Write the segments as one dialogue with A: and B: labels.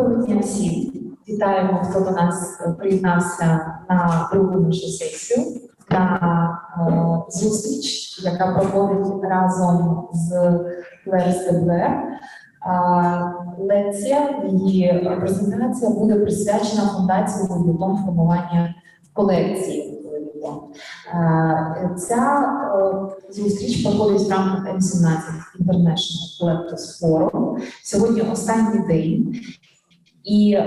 A: Доброго дня всім. Вітаємо, хто до нас приєднався на другу нашу сесію, на зустріч, яка проходить разом з Staebler. Лекція, її презентація буде присвячена фундації Vuitton формування колекції. Ця зустріч проходить в рамках M17 International Collectors Forum. Сьогодні останній день. І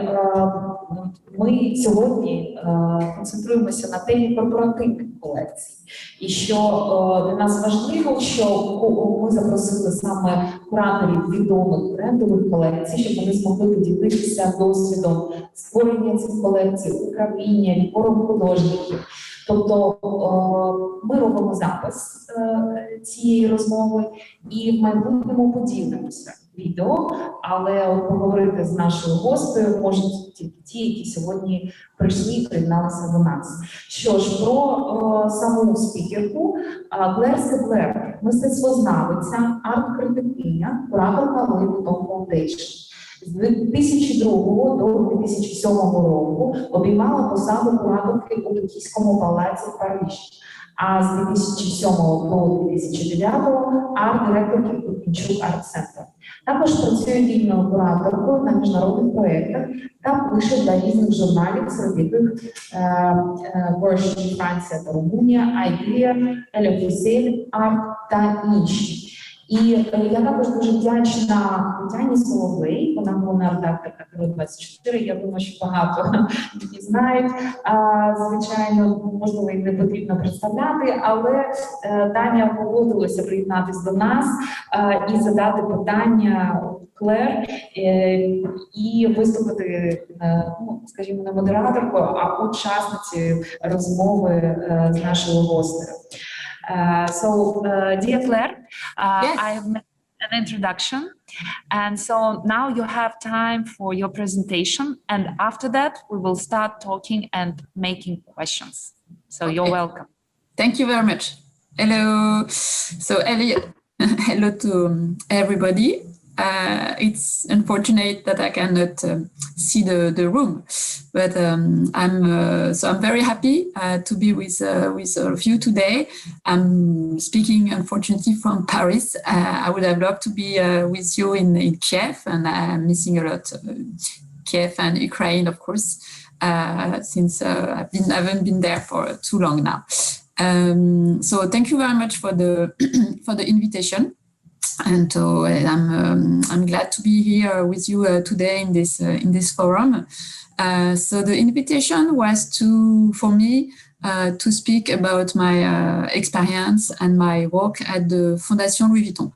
A: ми сьогодні концентруємося на темі корпоративних колекцій. І що для нас важливо, що ми запросили саме кураторів відомих брендових колекцій, щоб вони змогли поділитися досвідом створення цих колекцій, управління, відбором художників. Тобто ми робимо запис цієї розмови і в майбутньому поділимося відео, але поговорити з нашою гостею можуть тільки ті, які сьогодні прийшли і приєдналися до нас. Що ж, про саму спікерку Staebler, мистецтвознавиця, арт-критикиня, кураторка Vuitton Foundation. З 2002 до 2007 року обіймала посаду кураторки у Токійському палаці в Парижі, а з 2007 до 2009 арт-директорки Creatorial Strategy. Також працює вільною кураторкою на міжнародних проєктах та пише для різних журналів, серед яких Верші, Франція та Румунія, Idea, Елефісель, Арт та інші. І я також дуже вдячна Тетяні Соловей, вона головна редакторка ТВ-24, я думаю, що багато її знають. Звичайно, можливо, і не потрібно представляти, але Таня погодилася приєднатися до нас і задати питання Клер і виступити, скажімо, не модераторкою, а учасницею розмови з нашою гостею. Dear Claire,
B: Yes.
A: I have made an introduction, and so now you have time for your presentation, and after that we will start talking and making questions. So
B: Okay.
A: You're welcome.
B: Thank you very much. Hello. So hello to everybody. It's unfortunate that I cannot see the room, but I'm very happy to be with all of you today. I'm speaking unfortunately from Paris. I would have loved to be with you in Kiev, and I'm missing a lot Kiev and Ukraine, of course, since I haven't been there for too long now. So thank you very much for the invitation. And so I'm glad to be here with you today in this forum. So the invitation was for me to speak about my experience and my work at the Fondation Louis Vuitton.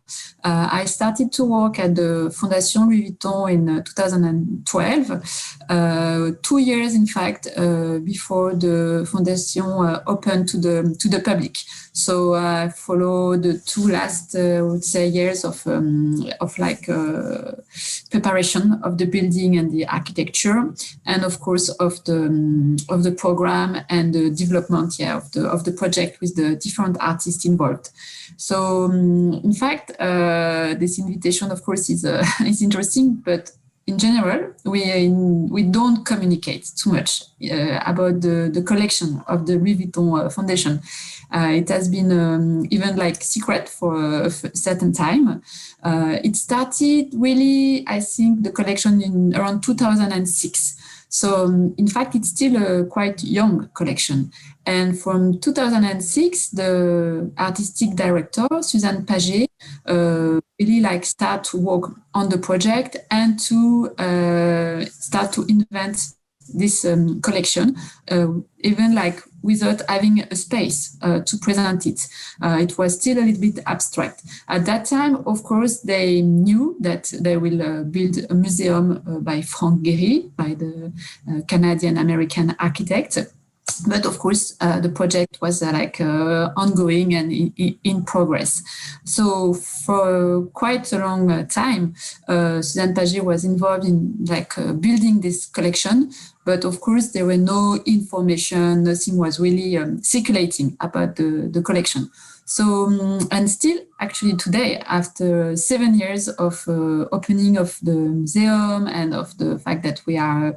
B: I started to work at the Fondation Louis Vuitton in 2012, 2 years in fact before the Fondation opened to the public. So I followed the 2 last, I would say, years of preparation of the building and the architecture, and of course of the program and the development of the project with the different artists involved. So in fact, this invitation, of course, is interesting, but in general, we don't communicate too much about the collection of the Louis Vuitton Foundation. It has been even like secret for a certain time. It started really, I think, the collection in around 2006. So in fact, it's still a quite young collection. And from 2006, the artistic director, Suzanne Paget, really start to work on the project and to start to invent this collection, even without having a space to present it. It was still a little bit abstract. At that time, of course, they knew that they will build a museum by Frank Gehry, by the Canadian-American architect. But of course, the project was ongoing and in progress. So for quite a long time, Suzanne Paget was involved in building this collection. But of course, there were no information, nothing was really circulating about the collection. So, and still actually today, after 7 years of opening of the museum and of the fact that we are,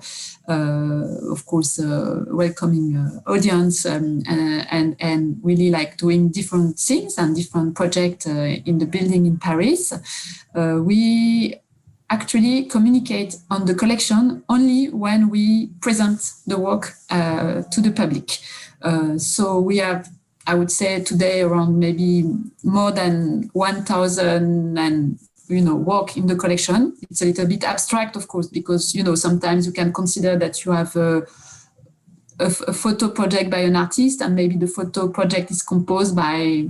B: of course, welcoming audience and really like doing different things and different projects in the building in Paris, we actually communicate on the collection only when we present the work to the public. So we have, I would say today, around maybe more than 1,000 and work in the collection. It's a little bit abstract, of course, because sometimes you can consider that you have a photo project by an artist, and maybe the photo project is composed by,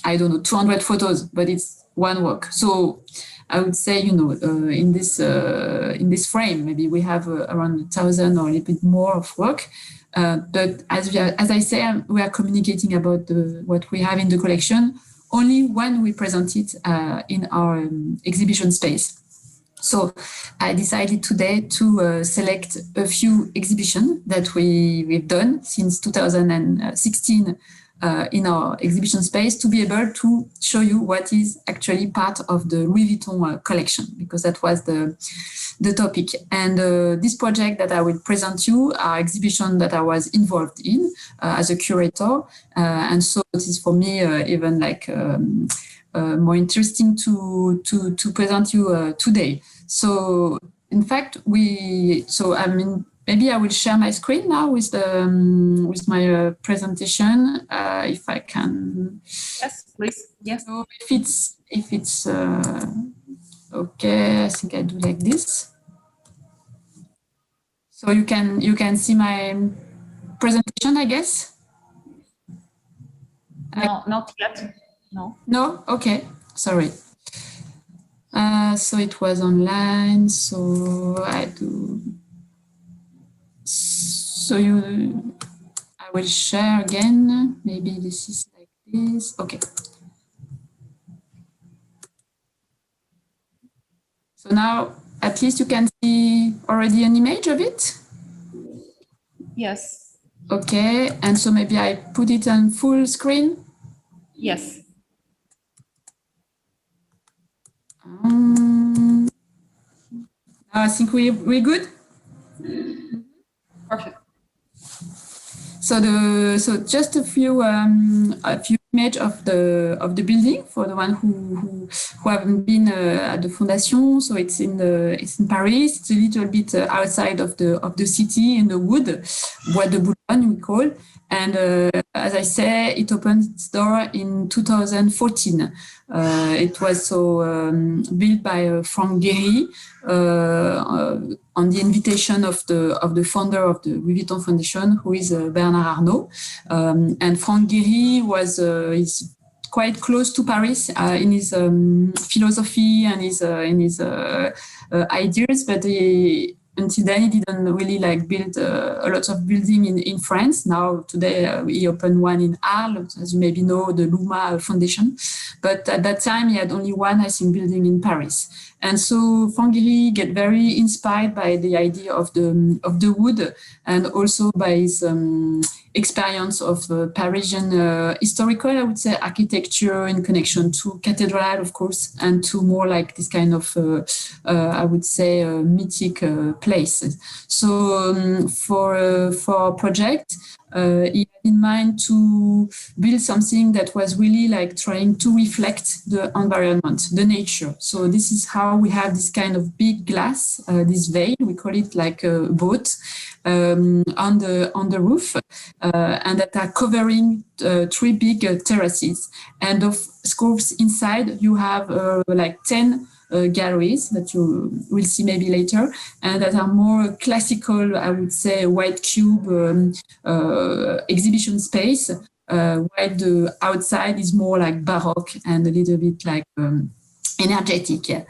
B: I don't know, 200 photos, but it's one work. So I would say, in this frame, maybe we have around 1,000 or a little bit more of work. But as I say, we are communicating about what we have in the collection only when we present it in our exhibition space. So I decided today to select a few exhibitions that we've done since 2016 in our exhibition space, to be able to show you what is actually part of the Louis Vuitton collection, because that was the topic. And this project that I will present you are exhibition that I was involved in as a curator. And so it is for me even like more interesting to present you today. So in fact, maybe I will share my screen now with my presentation, if I can.
C: Yes, please. Yes.
B: So if it's okay, I think I do like this. So you can see my presentation, I guess.
C: No, not yet. No.
B: No? Okay. Sorry. So it was online. So I do. So I will share again. Maybe this is like this. Okay. So now at least you can see already an image of it.
C: Yes.
B: Okay. And so maybe I put it on full screen.
C: Yes.
B: I think we're good.
C: Perfect.
B: So just a few images of the building for the one who haven't been at the Fondation. So it's in Paris. It's a little bit outside of the city, in the wood, Bois de Boulogne we call. And as I say, it opened its door in 2014. It was built by Franck Guéry on the invitation of the founder of the Louis Vuitton Foundation, who is Bernard Arnault. And Franck Guéry is quite close to Paris in his philosophy and in his ideas, but until then, he didn't really build a lot of building in France. Now, today, he opened one in Arles, as you maybe know, the Luma Foundation. But at that time, he had only one, I think, building in Paris. And so Franck Guéry get very inspired by the idea of the wood, and also by his experience of Parisian historical, I would say, architecture in connection to cathedral, of course, and to more like this kind of, I would say, mythic places. So for a project, he had in mind to build something that was really like trying to reflect the environment, the nature. So this is how we have this kind of big glass, this veil, we call it like a boat, on the roof, and that are covering 3 big terraces. And of course, inside you have like 10 galleries that you will see maybe later, and that are more classical, I would say, white cube exhibition space, while the outside is more like Baroque and a little bit like energetic. Yeah.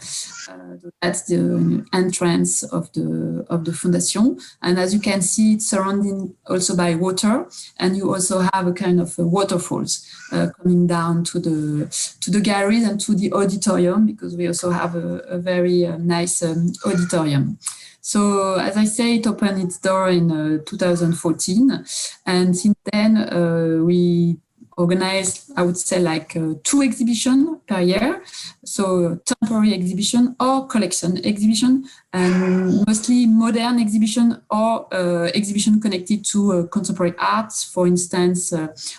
B: That's the entrance of the Fondation. And as you can see, it's surrounded also by water, and you also have a kind of waterfalls coming down to the galleries and to the auditorium, because we also have a very nice auditorium. So as I say, it opened its door in 2014, and since then we organize, I would say, like 2 exhibitions per year. So temporary exhibition or collection exhibition, and mostly modern exhibition or exhibition connected to contemporary arts. For instance,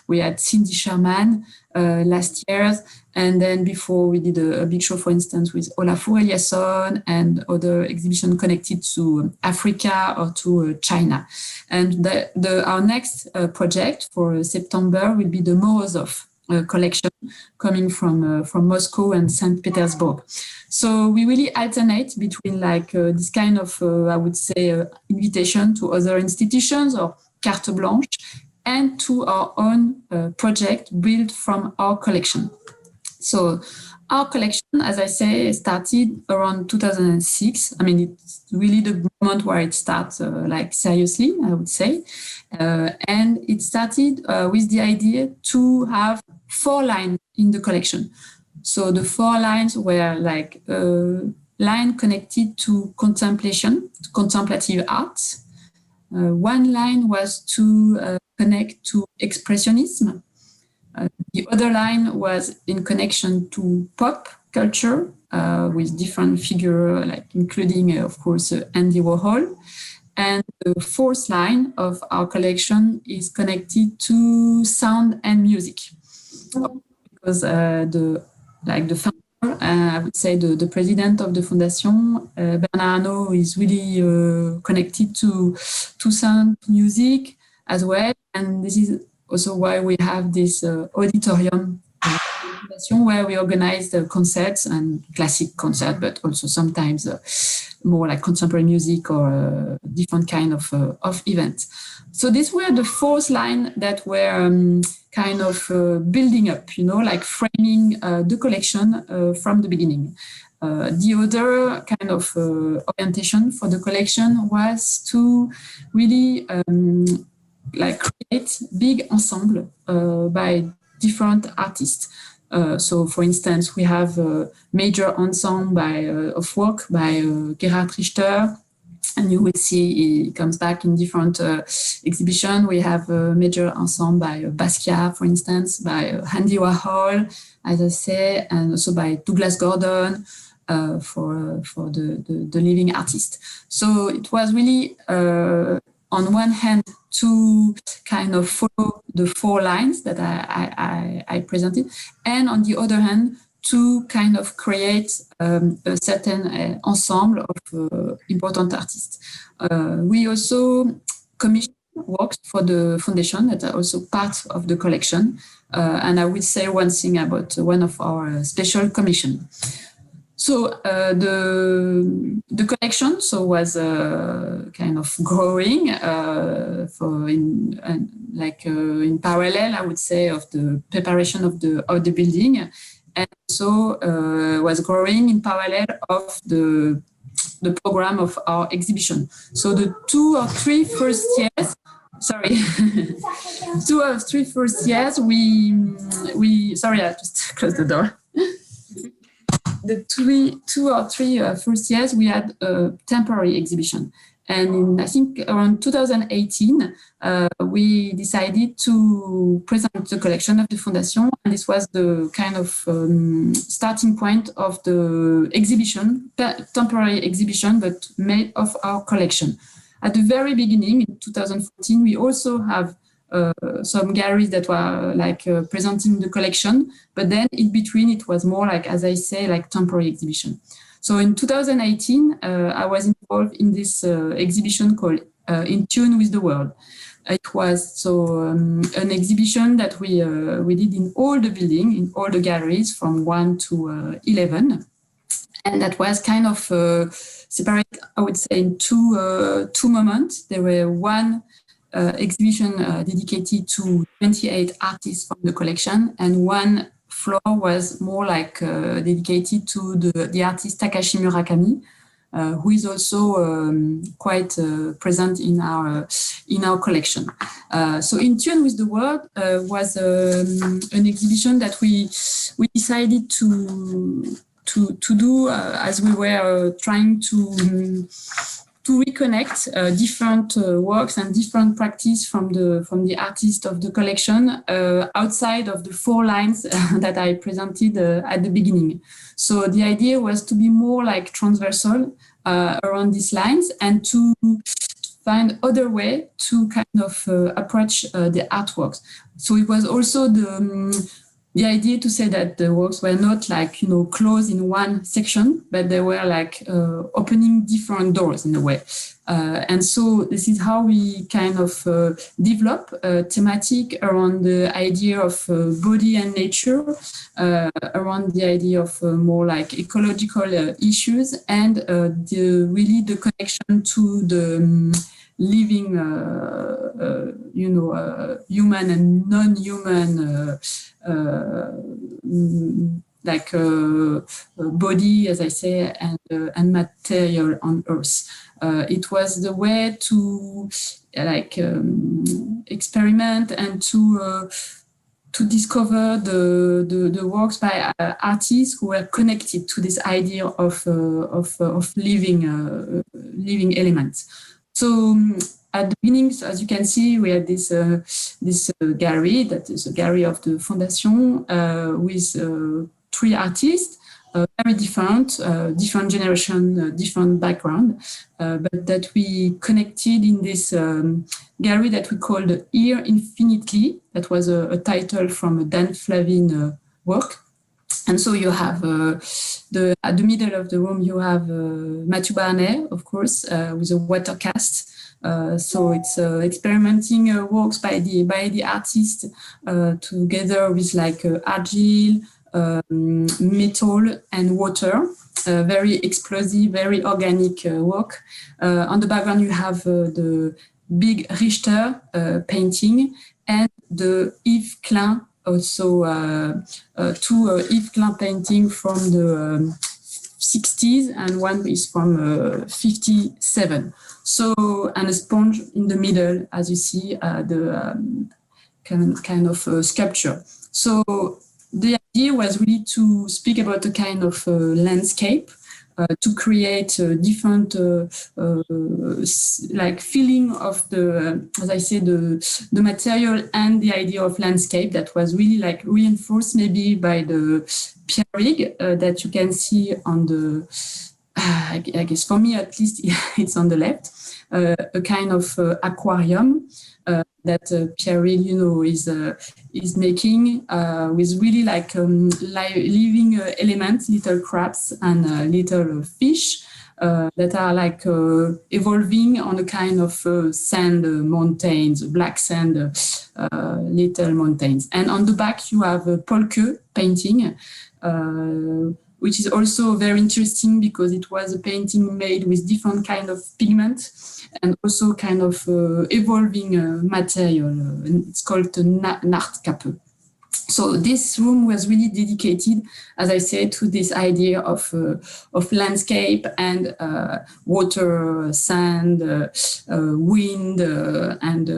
B: we had Cindy Sherman last year. And then before we did a big show, for instance, with Olafur Eliasson and other exhibition connected to Africa or to China. And our next project for September will be the Morozov collection coming from Moscow and St. Petersburg. So we really alternate between like this kind of, I would say, invitation to other institutions or carte blanche and to our own project built from our collection. So our collection, as I say, started around 2006. I mean, it's really the moment where it starts like seriously, I would say. And it started with the idea to have 4 lines in the collection. So the 4 lines were like a line connected to contemplation, to contemplative arts. 1 line was to connect to expressionism. The other line was in connection to pop culture with different figures, like including, of course, Andy Warhol. And the 4th line of our collection is connected to sound and music, because the founder, I would say the president of the foundation, Bernard Arnault, is really connected to sound music as well, and this is also why we have this auditorium where we organize the concerts and classic concert, but also sometimes more like contemporary music or different kind of events. So these were the 4th line that were kind of building up, you know, like framing the collection from the beginning. The other kind of orientation for the collection was to really like create big ensemble by different artists. So, for instance, we have a major ensemble of work by Gerhard Richter, and you will see he comes back in different exhibitions. We have a major ensemble by Basquiat, for instance, by Andy Warhol, as I say, and also by Douglas Gordon for the living artist. So it was really, on one hand, to kind of follow the 4 lines that I presented, and on the other hand, to kind of create a certain ensemble of important artists. We also commissioned works for the foundation that are also part of the collection. And I will say one thing about one of our special commission. So the collection was kind of growing in parallel, I would say, of the preparation of the building, and also was growing in parallel of the program of our exhibition. So the 2 or 3 first years. Sorry, 2 or 3 first years. We sorry, I just closed the door. The 2 or 3 first years, we had a temporary exhibition. And I think around 2018, we decided to present the collection of the Fondation. And this was the kind of starting point of the exhibition, temporary exhibition, but made of our collection. At the very beginning, in 2014, we also have some galleries that were like presenting the collection, but then in between it was more like, as I say, like temporary exhibition. So in 2018, I was involved in this exhibition called In Tune with the World. It was an exhibition that we did in all the buildings, in all the galleries from 1 to 11. And that was kind of separate, I would say, in two moments. There were one exhibition dedicated to 28 artists from the collection, and one floor was more like dedicated to the artist Takashi Murakami, who is also quite present in our collection. So In Tune with the World was an exhibition that we decided to do as we were trying to to reconnect different works and different practice from the artist of the collection outside of the 4 lines that I presented at the beginning. So the idea was to be more like transversal around these lines and to find other way to kind of approach the artworks. So it was also the idea to say that the works were not like, closed in one section, but they were like opening different doors in a way. And so this is how we kind of develop a thematic around the idea of body and nature, around the idea of more like ecological issues and the connection to the living, human and non-human body, as I say, and material on Earth. It was the way to experiment and to discover the works by artists who were connected to this idea of living elements. So at the beginning, as you can see, we had this gallery, that is a gallery of the Fondation, with 3 artists, very different generation, different background, but that we connected in this gallery that we called Here Infinitely. That was a title from a Dan Flavin work. And so you have at the middle of the room, you have Matthew Barney, of course, with a water cast. So it's experimenting works by the artist together with like argile, metal and water. Very explosive, very organic work. On the background, you have the big Richter painting and the Yves Klein, also 2 Yves Klein painting from the 60s and one is from 57. So, and a sponge in the middle, as you see, the kind of sculpture. So the idea was really to speak about a kind of landscape, to create a different feeling of the, as I say, the material and the idea of landscape that was really like reinforced maybe by the pierrig that you can see on the, I guess for me at least it's on the left, a kind of aquarium that pierrig, is making with really like living elements, little crabs and little fish that are like evolving on a kind of sand mountains, black sand, little mountains. And on the back you have a Polke painting, which is also very interesting because it was a painting made with different kind of pigment and also kind of evolving material. It's called Nachtkappe. So this room was really dedicated, as I said, to this idea of landscape and water, sand, wind, and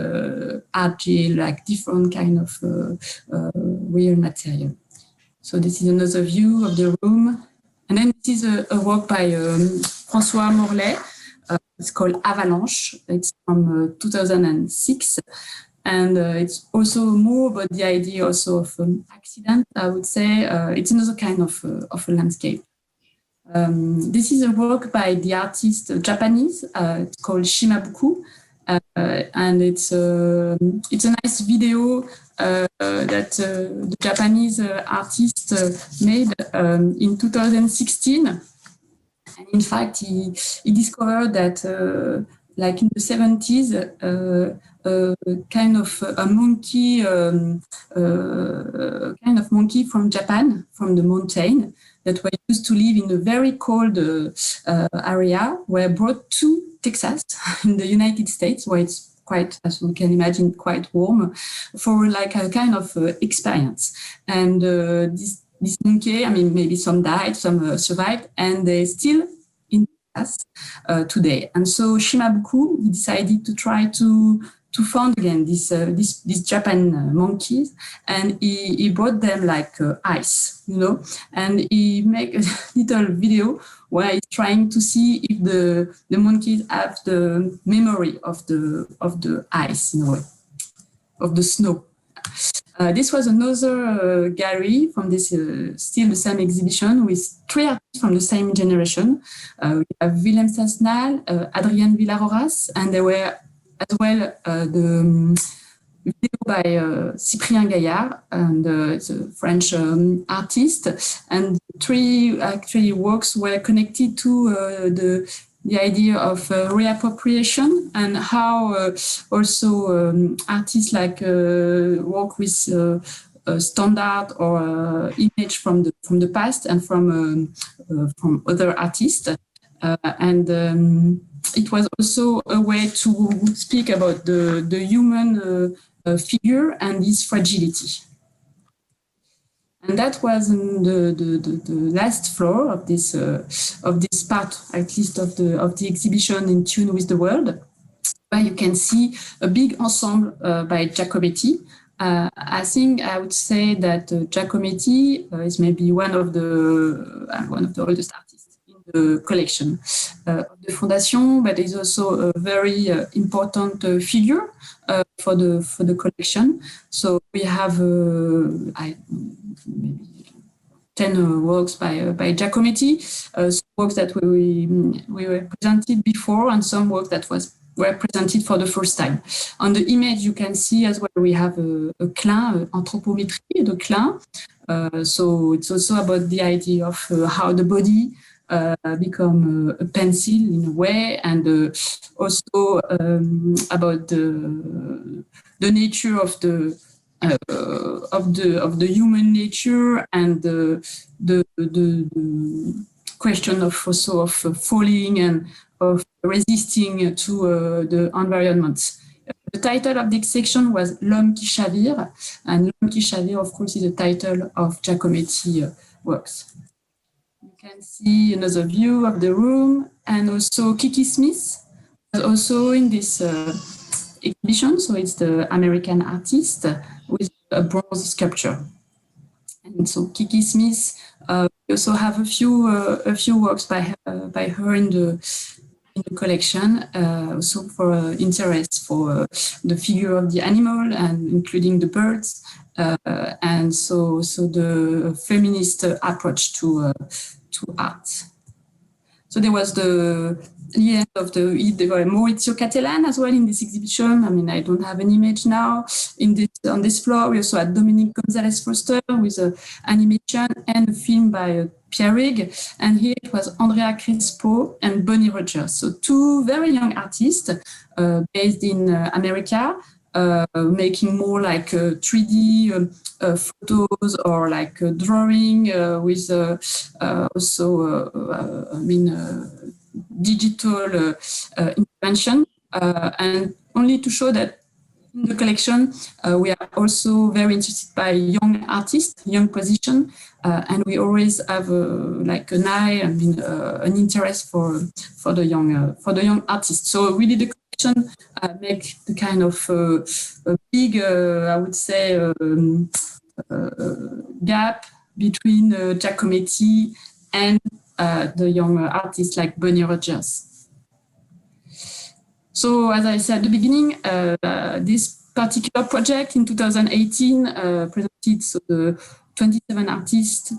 B: argile, like different kind of real material. So this is another view of the room. And then this is a work by François Morlaix. It's called Avalanche. It's from 2006. And it's also more about the idea also of accident, I would say. It's another kind of a landscape. This is a work by the artist Japanese. It's called Shimabuku. And it's a nice video that the Japanese artist made in 2016. And in fact, he discovered that, like in the 70s, kind of a monkey, kind of monkey from Japan, from the mountain, that were used to live in a very cold area, were brought to Texas in the United States, where it's quite, as we can imagine, quite warm, for like a kind of experience. And this monkey, I mean, maybe some died, some survived, and they're still in Texas today. And so Shimabuku, he decided to try to to find again these Japan monkeys, and he brought them like ice, you know, and he make a little video where he's trying to see if the monkeys have the memory of the ice, in a way, of the snow. This was another gallery from this still the same exhibition with 3 artists from the same generation. We have Willem Sasnal, Adrienne Villaroras, and there were as well the video by Cyprien Gaillard, and it's a French artist. And 3 actually works were connected to the idea of reappropriation, and how also artists like work with standard or image from the past and from other artists, and it was also a way to speak about the human figure and its fragility. And that was the last floor of this part, at least of the exhibition in tune with the world, where you can see a big ensemble by Giacometti. I think I would say that Giacometti is maybe one of the oldest artists in the collection of the Fondation, but is also a very important figure for the collection. So we have maybe 10 works by Giacometti, some works that we were presented before, and some works that were presented for the first time. On the image, you can see as well we have a Klein, anthropometry de Klein. So it's also about the idea of how the body become a pencil in a way, and also about the nature of the human nature, and the question of also of falling and of resisting to the environment. The title of this section was L'homme qui chavire, and L'homme qui chavire, of course, is the title of Giacometti works. You can see another view of the room, and also Kiki Smith was also in this exhibition. So it's the American artist with a bronze sculpture. And so Kiki Smith, we also have a few works by her in the collection, also for interest for the figure of the animal, and including the birds, and so the feminist approach to art. So there was the end of there were Maurizio Cattelan as well in this exhibition. I mean, I don't have an image now. On this floor, we also had Dominique Gonzalez Foster with an animation and a film by Pierre Rig. And here it was Andrea Crespo and Bonnie Rogers. So 2 very young artists based in America, making more like 3D photos or like drawing with also, digital intervention, and only to show that in the collection we are also very interested by young artists, young position, and we always have like an eye, an interest for the young artists. So really the collection make the kind of a big, I would say, gap between Giacometti and the young artists like Bonnie Rogers. So as I said at the beginning, this particular project in 2018 presented the 27 artists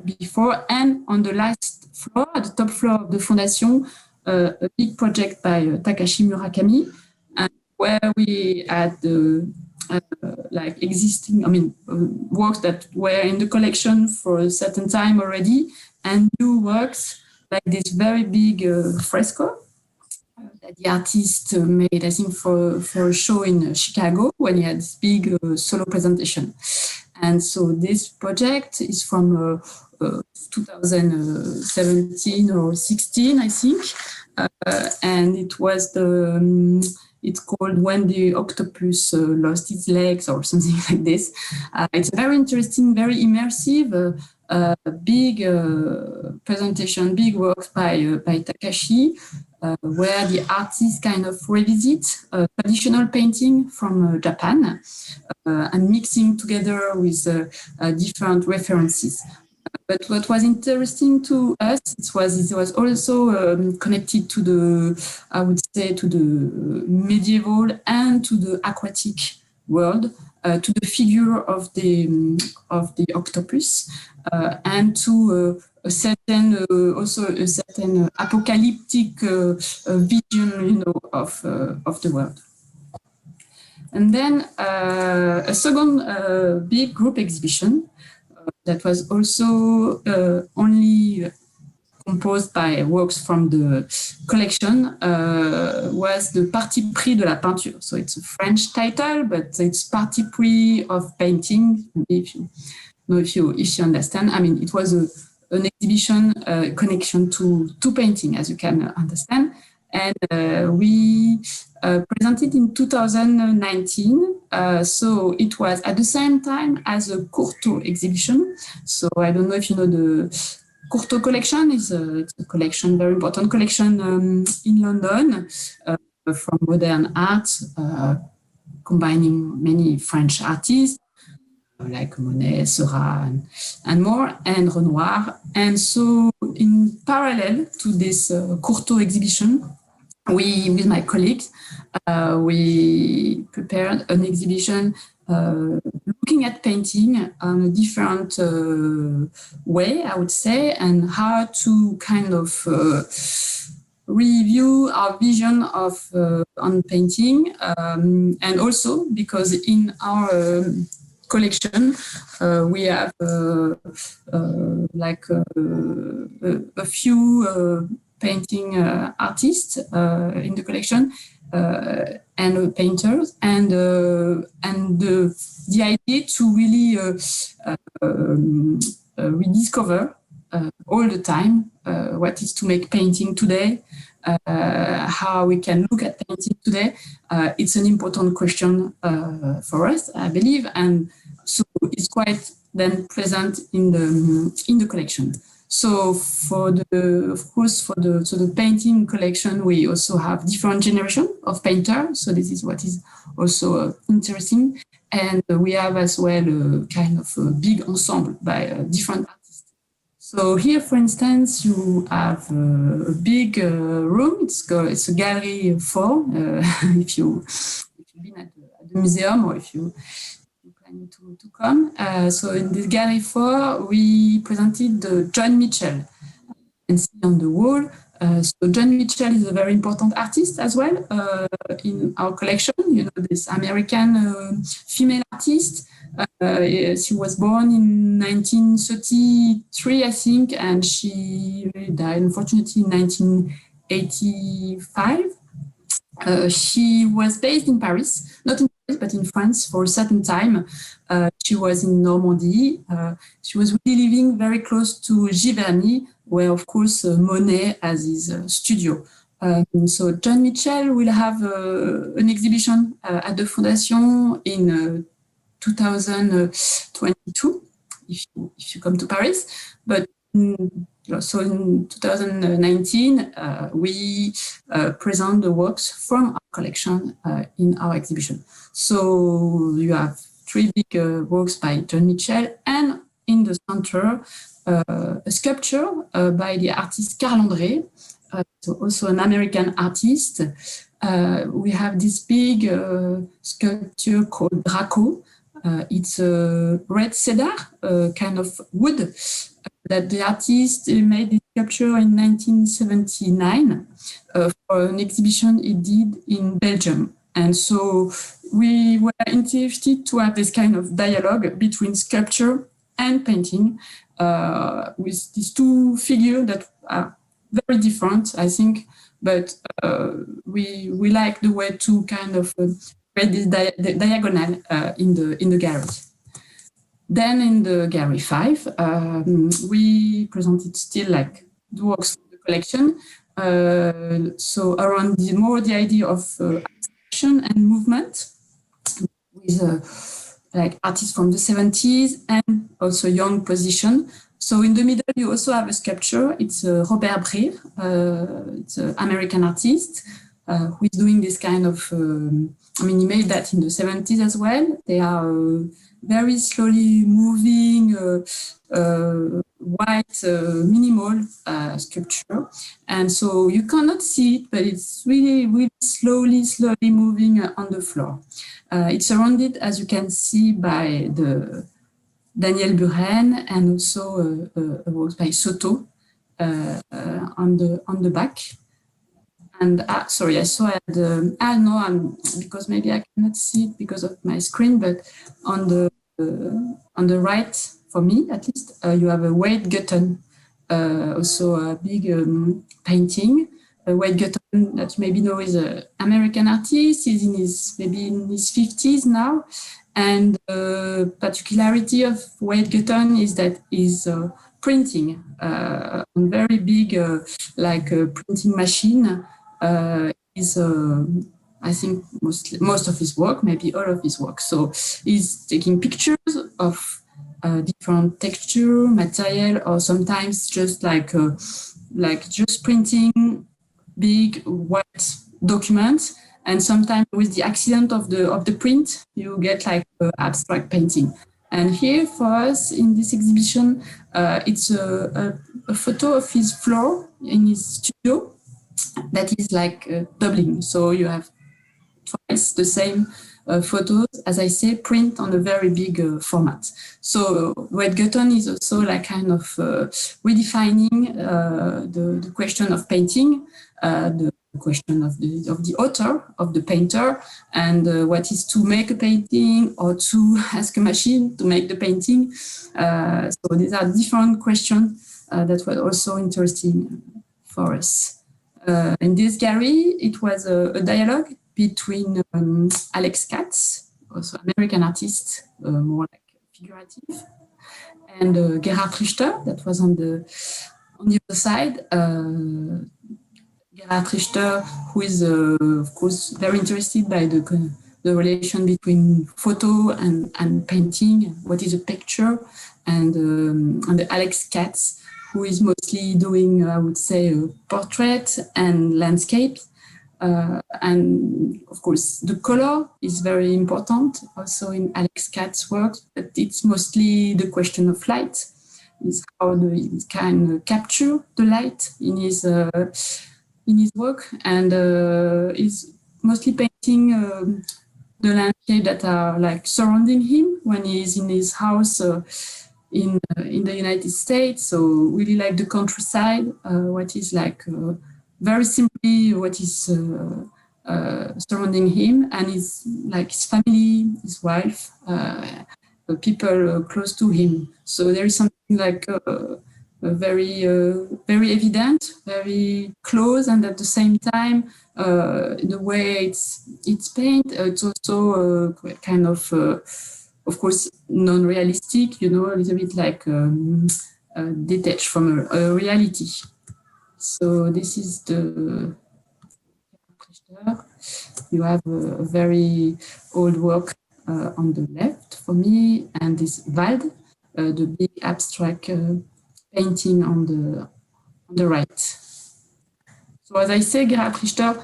B: before, and on the last floor, at the top floor of the Fondation, a big project by Takashi Murakami, and where we had like existing, works that were in the collection for a certain time already, and new works like this very big fresco that the artist made, I think, for a show in Chicago when he had this big solo presentation. And so this project is from 2017 or 16, I think, and it was it's called When the Octopus Lost Its Legs or something like this. It's very interesting, very immersive, big presentation, big works by Takashi, where the artists kind of revisit traditional painting from Japan and mixing together with different references. But what was interesting to us, it was also connected to the, I would say, to the medieval and to the aquatic world, to the figure of the octopus, and to a certain also a certain apocalyptic vision, of the world. And then a second big group exhibition that was also only composed by works from the collection was the Parti pris de la peinture. So it's a French title, but it's Parti pris of painting. If you understand, I mean, it was an exhibition connection to painting, as you can understand. And we presented in 2019. So it was at the same time as a Courtauld exhibition. So I don't know if you know the Courtauld collection. It's a collection, very important collection in London from modern art, combining many French artists like Monet, Seurat, and more, and Renoir. And so in parallel to this Courtauld exhibition, we, with my colleagues, we prepared an exhibition looking at painting on a different way, I would say, and how to kind of review our vision of on painting, and also because in our collection we have like a few painting artists in the collection and painters, and the idea to really rediscover all the time what is to make painting today, how we can look at painting today. It's an important question for us, I believe, and so it's quite then present in the collection. So for the painting collection, we also have different generation of painters. So this is what is also interesting, and we have as well a kind of a big ensemble by different artists. So here, for instance, you have a big room. It's a gallery 4. If you've been at the museum, or if you planning to come. So in this gallery 4, we presented the John Mitchell. You can see on the wall. So John Mitchell is a very important artist as well in our collection. You know, this American female artist. She was born in 1933, I think, and she died, unfortunately, in 1985. She was based in Paris, not in Paris, but in France for a certain time. She was in Normandy. She was really living very close to Giverny, where, of course, Monet has his studio. So John Mitchell will have an exhibition at the Fondation in 2022, if you come to Paris. But so in 2019, we present the works from our collection in our exhibition. So you have 3 big works by John Mitchell, and in the center, a sculpture by the artist Carl André, so also an American artist. We have this big sculpture called Draco. It's a red cedar, kind of wood, that the artist made this sculpture in 1979 for an exhibition he did in Belgium. And so we were interested to have this kind of dialogue between sculpture and painting with these 2 figures that are very different, I think, but we like the way to kind of create this diagonal in the gallery. Then in the gallery 5, we presented still like the works from the collection. So around the idea of action and movement, with like artists from the 70s and also young position. So in the middle, you also have a sculpture. It's Robert Breer. It's an American artist who is doing this kind of, he made that in the 70s as well. They are very slowly moving, white, minimal sculpture. And so you cannot see it, but it's really, really slowly moving on the floor. It's surrounded, as you can see, by the Daniel Buren and also a work by Soto on the back. And sorry, I saw because maybe I cannot see it because of my screen, but on the right, for me at least, you have a Wade Gutton, also a big painting. Wade Gutton, that you maybe know, is an American artist. He's maybe in his 50s now. And the particularity of Wade Gutton is that he's printing on very big, like a printing machine. Is I think most of his work, maybe all of his work. So he's taking pictures of different texture, material, or sometimes just like just printing big white documents. And sometimes with the accident of the print, you get like abstract painting. And here for us in this exhibition, it's a photo of his floor in his studio that is like doubling. So you have twice the same photos, as I say, print on a very big format. So Wade Gutton is also like kind of redefining the question of painting, the question of the author, of the painter, and what is to make a painting or to ask a machine to make the painting. So these are different questions that were also interesting for us. In this gallery, it was a dialogue between Alex Katz, also American artist, more like figurative, and Gerhard Richter, that was on the other side. Gerhard Richter, who is, of course, very interested by the relation between photo and painting, what is a picture, and the Alex Katz, who is mostly doing, I would say, portrait and landscape. And of course, the color is very important also in Alex Katz's work, but it's mostly the question of light, is how he can capture the light in his work, and is mostly painting the landscape that are like surrounding him when he is in his house in the United States. So really like the countryside, what is like very simply what is surrounding him, and his like his family, his wife, people close to him. So there is something like very evident, very close, and at the same time, the way it's painted, it's also kind of course, non-realistic. A little bit like detached from a reality. So this is the. You have a very old work on the left for me, and this Wald, the big abstract painting on the right. So as I say, Gerhard Richter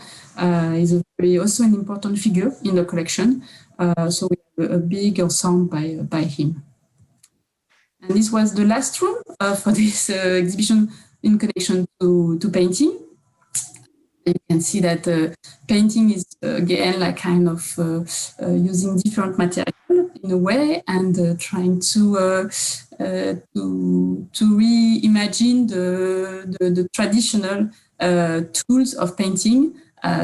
B: is also an important figure in the collection. So we have a big ensemble by him. And this was the last room for this exhibition in connection to painting. You can see that painting is again like kind of using different material in a way, and trying to reimagine the traditional tools of painting.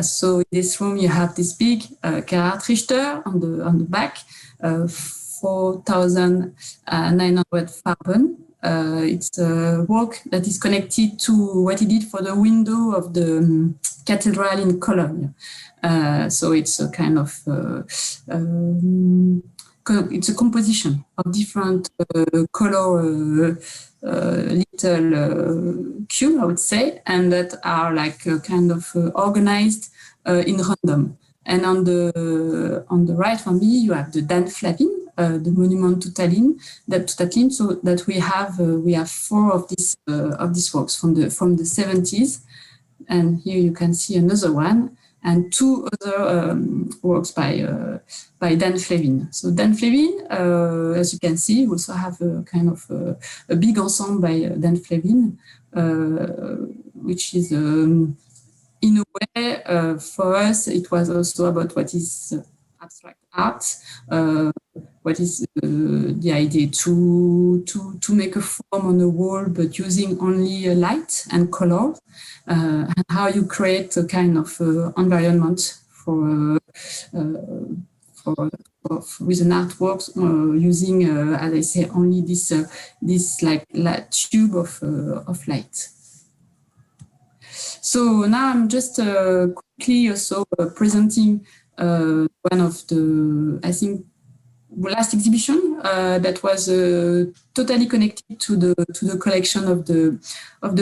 B: So in this room you have this big Gerhard Richter on the back, 4,900 Farben. It's a work that is connected to what he did for the window of the cathedral in Cologne. So it's a kind of it's a composition of different color little cube, I would say, and that are like kind of organized in random. And on the right for me, you have the Dan Flavin, the monument to Tallinn, so that we have 4 of these works from the 70s, and here you can see another one, and 2 other works by Dan Flevin. So Dan Flevin, as you can see, we also have a kind of a big ensemble by Dan Flevin, which is in a way, for us, it was also about what is abstract art, what is the idea to make a form on a wall, but using only light and color, and how you create a kind of environment with an artwork using, as I say, only this like tube of light. So now I'm just quickly also presenting one of the, I think, last exhibition that was totally connected to the collection of the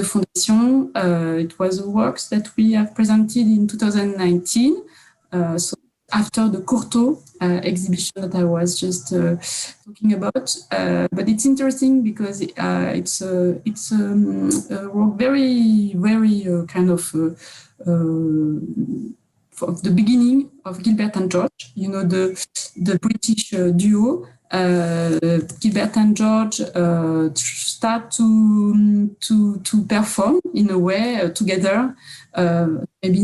B: Foundation. It was works that we have presented in 2019. So after the Courtauld exhibition that I was just talking about, but it's interesting because it's a work very kind of from the beginning of Gilbert and George. You know, the British duo. Gilbert and George start to perform in a way together. Maybe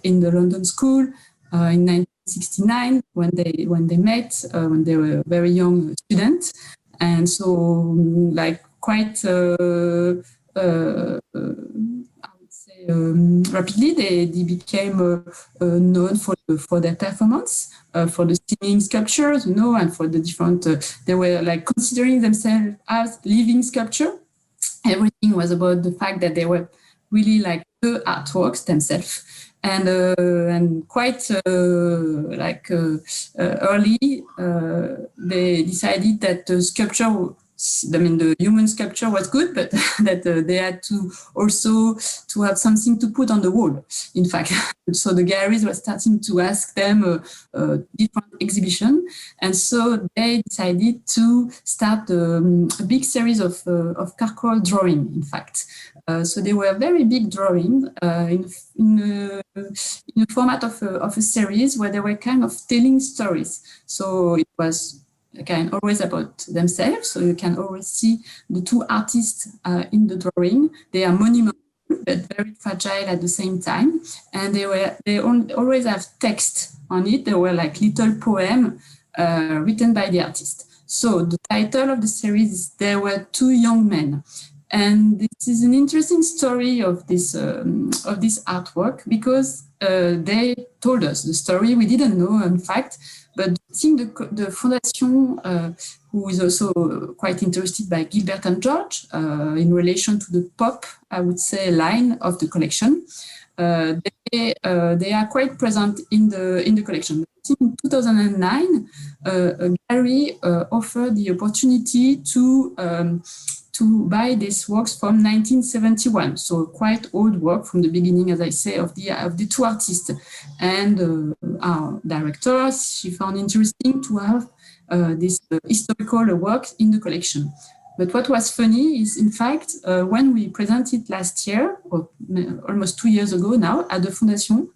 B: in the London School in 1969 when they met when they were very young students, and so like quite. Rapidly, they became known for their performance, for the singing sculptures, you know, and for the different. They were like considering themselves as living sculpture. Everything was about the fact that they were really like the artworks themselves, and quite early, they decided that the sculpture. I mean, the human sculpture was good, but that they had to also to have something to put on the wall, in fact. So the galleries were starting to ask them different exhibition. And so they decided to start a big series of charcoal drawing, in fact. So they were very big drawings in a format of a series where they were kind of telling stories. So it was again always about themselves, so you can always see the 2 artists in the drawing. They are monumental but very fragile at the same time, and they always have text on it. They were like little poem written by the artist. So the title of the series is There Were 2 Young Men, and this is an interesting story of this artwork because they told us the story. We didn't know, in fact. But I think the Foundation, who is also quite interested by Gilbert and George in relation to the pop, I would say, line of the collection, they are quite present in the collection. I think in 2009, a gallery offered the opportunity to buy these works from 1971, so quite old work from the beginning, as I say, of the 2 artists. And our director, she found interesting to have this historical work in the collection. But what was funny is, in fact, when we presented last year, or almost 2 years ago now, at the Foundation,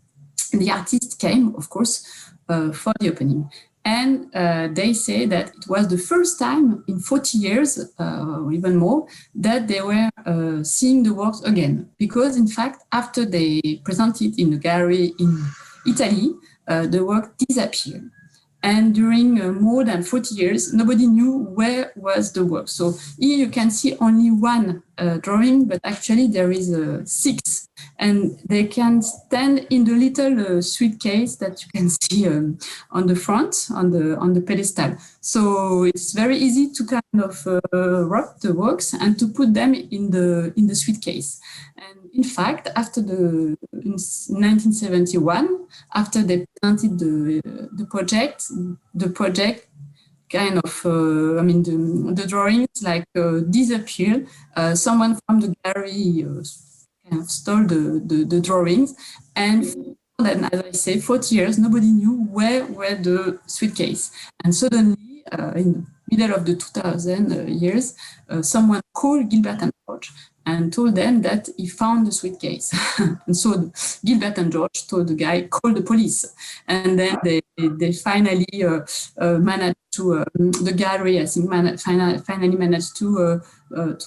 B: the artist came, of course, for the opening. And they say that it was the first time in 40 years, or even more, that they were seeing the works again. Because, in fact, after they presented in a gallery in Italy, the work disappeared. And during more than 40 years, nobody knew where was the work. So here you can see only 1 drawing, but actually there is 6. And they can stand in the little suitcase that you can see on the front, on the pedestal. So it's very easy to kind of wrap the works and to put them in the suitcase. And in fact, in 1971, after they presented the project kind of, the drawings like disappeared. Someone from the gallery kind of stole the drawings, and then, as I say, 40 years, nobody knew where were the suitcase. And suddenly, in the middle of the 2000 years, someone called Gilbert and George and told them that he found the suitcase. And so Gilbert and George told the guy, call the police. And then they finally managed to, the gallery, I think, finally managed to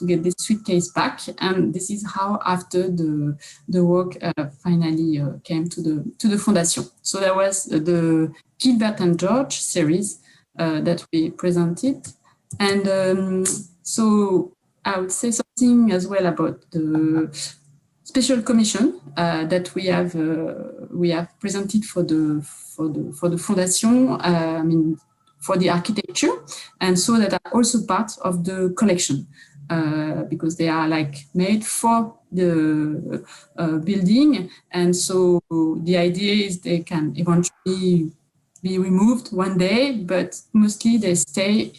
B: get this suitcase back. And this is how, after the work finally came to the Fondation. So there was the Gilbert and George series that we presented. And so I would say something as well about the special commission that we have presented for the Fondation. I mean, for the architecture, and so that are also part of the collection because they are like made for the building, and so the idea is they can eventually be removed one day, but mostly they stay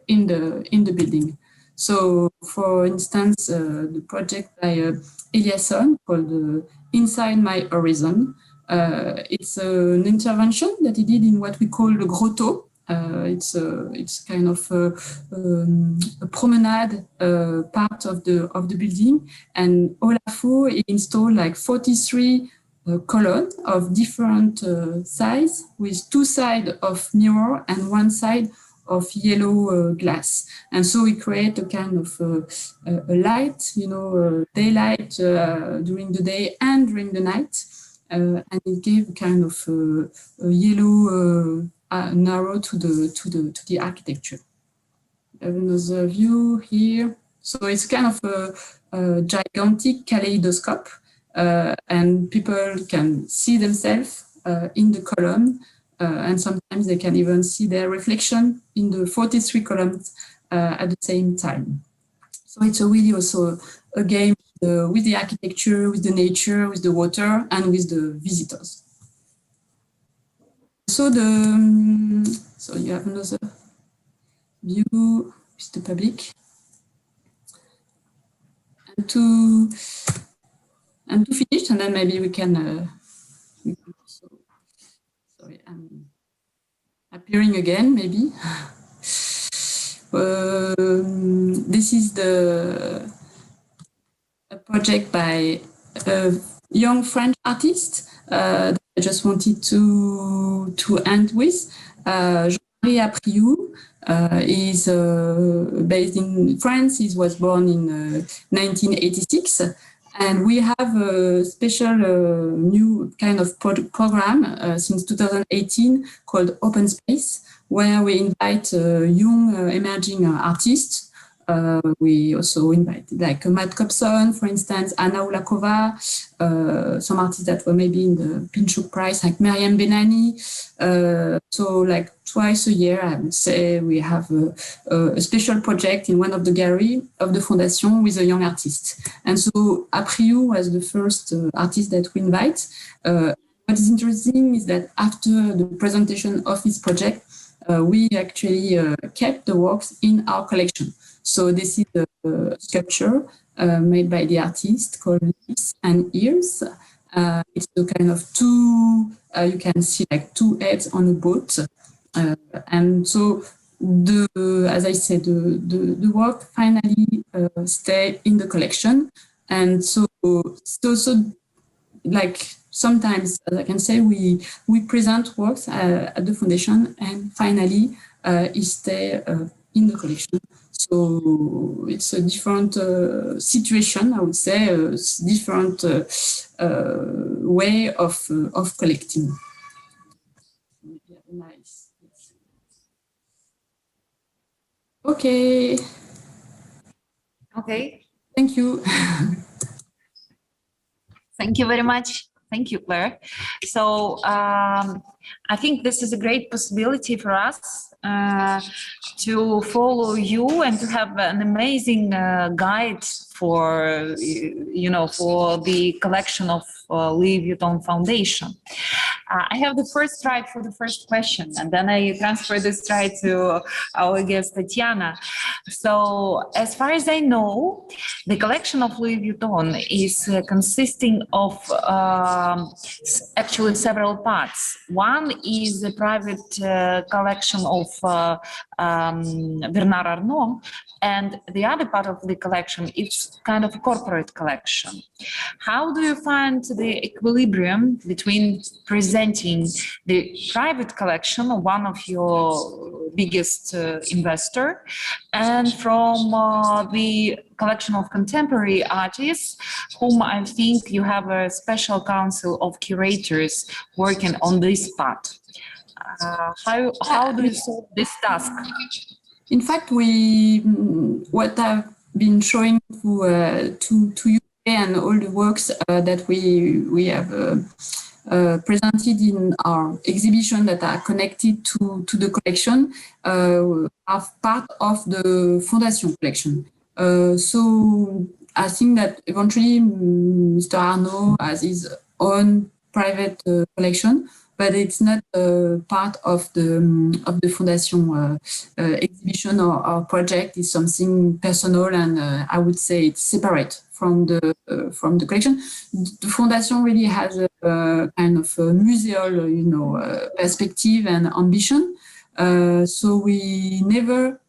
B: in the building. So, for instance, the project by Eliasson called Inside My Horizon. It's an intervention that he did in what we call the grotto. It's kind of a promenade part of the building, and Olafo installed like 43 columns of different size, with two sides of mirror and one side of yellow glass. And so we create a kind of a light, daylight during the day and during the night, and it gave kind of a yellow narrow to the architecture. I have another view here. So it's kind of a gigantic kaleidoscope, and people can see themselves in the column, and sometimes they can even see their reflection in the 43 columns at the same time. So it's really also a game with the architecture, with the nature, with the water, and with the visitors. So you have another view with the public. And to finish, and then maybe we can also, sorry, I'm appearing again, maybe. This is a project by a young French artist that I just wanted to end with. Jean-Marie Apriou is based in France. He was born in 1986. And we have a special new kind of program since 2018 called Open Space, where we invite young emerging artists. We also invited like Matt Cobson, for instance, Anna Ulakova, some artists that were maybe in the Pinchuk Prize, like Mariam Benani. So like twice a year, I would say, we have a special project in one of the galleries of the Fondation with a young artist. And so Apriou was the first artist that we invite. What is interesting is that after the presentation of his project, we actually kept the works in our collection. So this is a sculpture made by the artist called Lips and Ears. It's a kind of two, you can see like two heads on a boat. And so, as I said, the work finally stayed in the collection. And so like sometimes, as I can say, we present works at the Foundation, and finally it stay in the collection. So it's a different situation, I would say, a different way of collecting. Nice. Okay.
C: Okay.
B: Thank you.
C: Thank you very much. Thank you, Claire. So I think this is a great possibility for us to follow you and to have an amazing guide for, for the collection of Louis Vuitton Foundation. I have the first slide for the first question, and then I transfer this slide to our guest, Tatiana. So as far as I know, the collection of Louis Vuitton is consisting of actually several parts. One is a private collection of Bernard Arnault. And the other part of the collection is kind of a corporate collection. How do you find the equilibrium between presenting the private collection of one of your biggest investor and from the collection of contemporary artists, whom I think you have a special council of curators working on this part? How do you solve this task?
B: In fact, what I've been showing to you and all the works that we have presented in our exhibition that are connected to the collection are part of the Fondation collection. So I think that eventually Mr. Arnault has his own private collection, but it's not part of the Fondation exhibition or project. It's something personal, and I would say it's separate from the collection. The Fondation really has a kind of a museal, perspective and ambition. So we never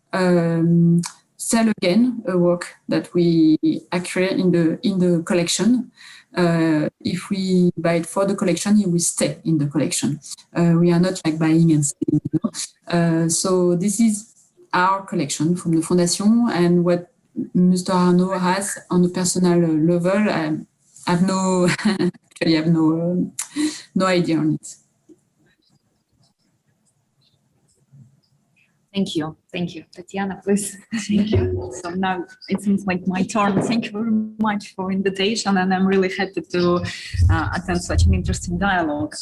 B: sell again a work that we create in the collection. If we buy it for the collection, it will stay in the collection. We are not like buying and selling. So this is our collection from the Fondation, and what Mr. Arnault has on a personal level, I have no idea on it.
C: Thank you, Tatiana, please. Thank you. So now it seems like my turn. Thank you very much for invitation, and I'm really happy to attend such an interesting dialogue.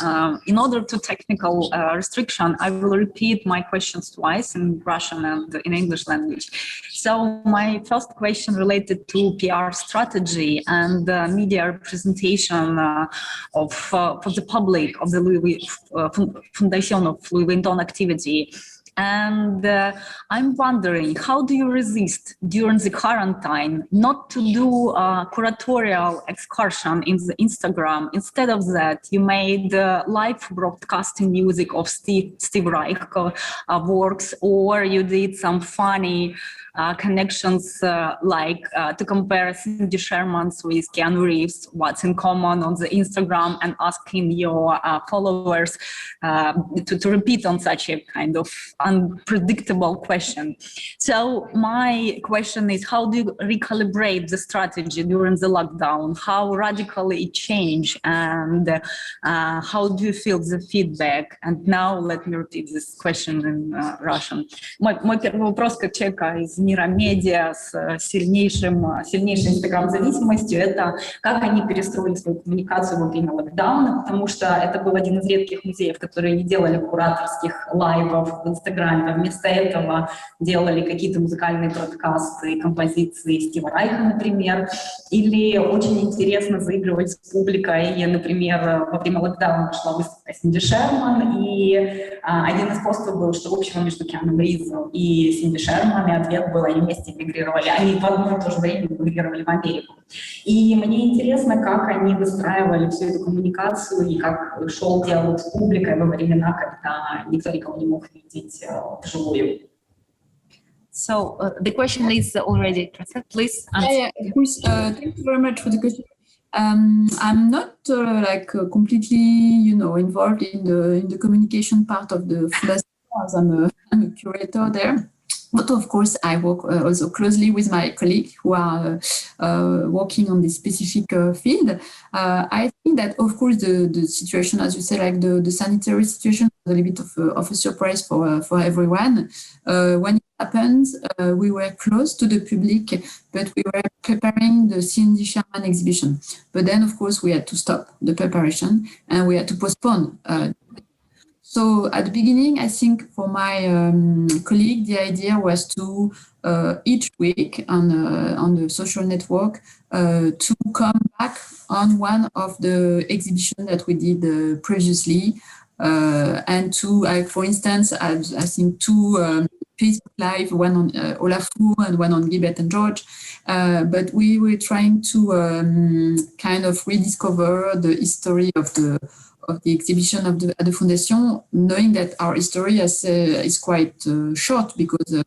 C: In order to technical restriction, I will repeat my questions twice in Russian and in English language. So my first question related to PR strategy and media representation for the public of the Foundation of Louis Vuitton activity. And I'm wondering, how do you resist during the quarantine not to do a curatorial excursion in the Instagram? Instead of that, you made live broadcasting music of Steve Reich works, or you did some funny connections like to compare Cindy Sherman's with Keanu Reeves, what's in common on the Instagram, and asking your followers to repeat on such a kind of unpredictable question. So my question is, how do you recalibrate the strategy during the lockdown? How radically it changed, and how do you feel the feedback? And now let me repeat this question in Russian. Мой первый вопрос как человека из мира медиа с сильнейшей инстаграм-зависимостью, это как они перестроили свою коммуникацию во время локдауна, потому что это был один из редких музеев, которые не делали кураторских лайвов в инстаграме, а вместо этого делали какие-то музыкальные бродкасты, композиции Стива Райха, например, или очень интересно заигрывать с публикой. И, например, во время локдауна шла выставка Синди Шерман, и один из постов был, что общего между Киану Ривзом и Синди Шерман, и ответ был, они вместе эмигрировали, они в одно и то же время эмигрировали в Америку. И мне интересно, как они выстраивали всю эту коммуникацию и как шел диалог с публикой во времена, когда никто никого не мог видеть вживую.
D: So the question is already translated, please.
B: Yeah, of course. Thank you very much for the question. I'm not completely, involved in the communication part of the Fondation, as I'm a curator there. But of course, I work also closely with my colleagues who are working on this specific field. I think that, of course, the situation, as you said, like the sanitary situation, was a little bit of a surprise for everyone. When it happened, we were close to the public, but we were preparing the Cindy Sherman exhibition. But then, of course, we had to stop the preparation and we had to postpone. So at the beginning, I think for my colleague, the idea was to each week on the social network to come back on one of the exhibitions that we did previously, and to, for instance, I think two Facebook Live, one on Olafur and one on Gilbert and George. But we were trying to kind of rediscover the history of of the exhibition of at the Foundation, knowing that our history is quite short because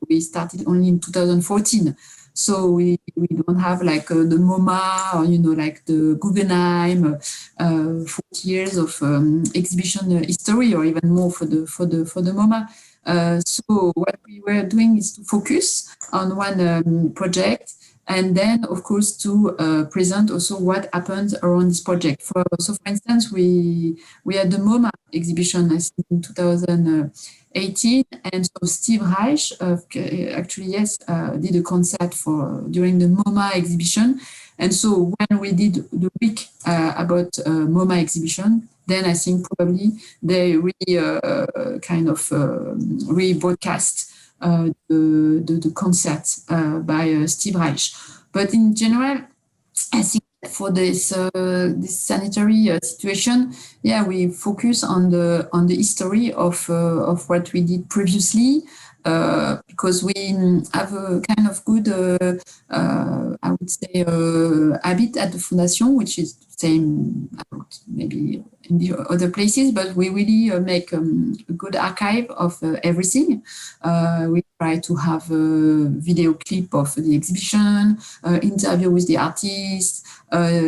B: we started only in 2014. So we don't have like the MoMA or, like the Guggenheim, 40 years of exhibition history, or even more for the MoMA. So what we were doing is to focus on one project, and then, of course, to present also what happened around this project. So, for instance, we had the MoMA exhibition, I think, in 2018, and so Steve Reich, actually, did a concert during the MoMA exhibition. And so when we did the week about MoMA exhibition, then I think probably they rebroadcast the concert by Steve Reich. But in general, I think for this sanitary situation, we focus on the history of what we did previously, because we have a kind of good, I would say, habit at the Foundation, which is the same maybe in the other places, but we really make a good archive of everything. We try to have a video clip of the exhibition, interview with the artists,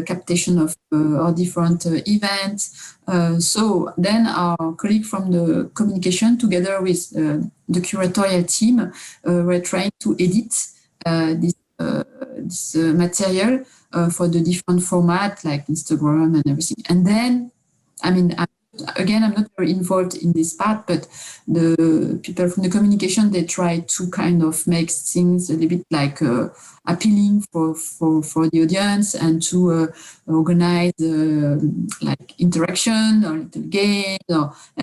B: captation of our different events. So then our colleague from the communication, together with the curatorial team, were trying to edit this material for the different format like Instagram and everything. And then, I'm not very involved in this part, but the people from the communication, they try to kind of make things a little bit like appealing for the audience, and to organize like interaction or little games,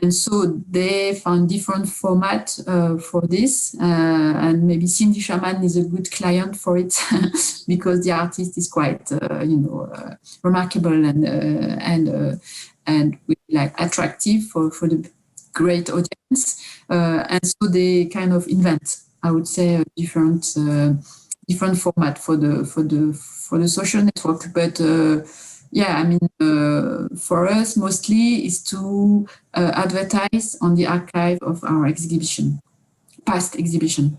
B: and so they found different format for this, and maybe Cindy Sherman is a good client for it because the artist is quite remarkable and really like attractive for the great audience, and so they kind of invent, I would say, a different format for the social network. But for us mostly is to advertise on the archive of our exhibition, past exhibition.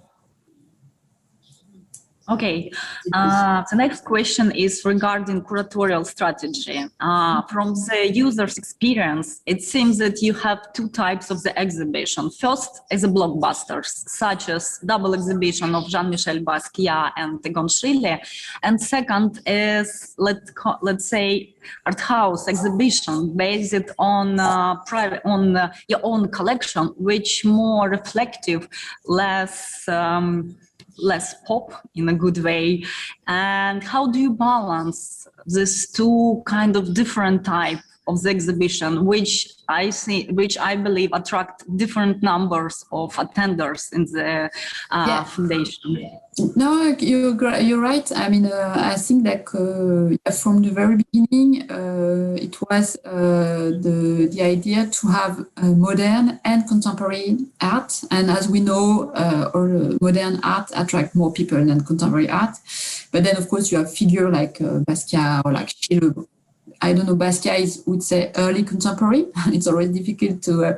C: Okay, the next question is regarding curatorial strategy. From the user's experience, it seems that you have two types of the exhibition. First is the blockbusters, such as double exhibition of Jean-Michel Basquiat and Egon Schiele. And second is, let's say, art house exhibition based on your own collection, which more reflective, less pop in a good way. And how do you balance these two kind of different type of the exhibition, which I believe attract different numbers of attenders in the foundation?
B: No, you're right. I think that from the very beginning, it was the idea to have modern and contemporary art. And as we know, modern art attract more people than contemporary art. But then, of course, you have figure like Basquiat or like Schiele. I don't know, Basquiat would say early contemporary. It's already difficult to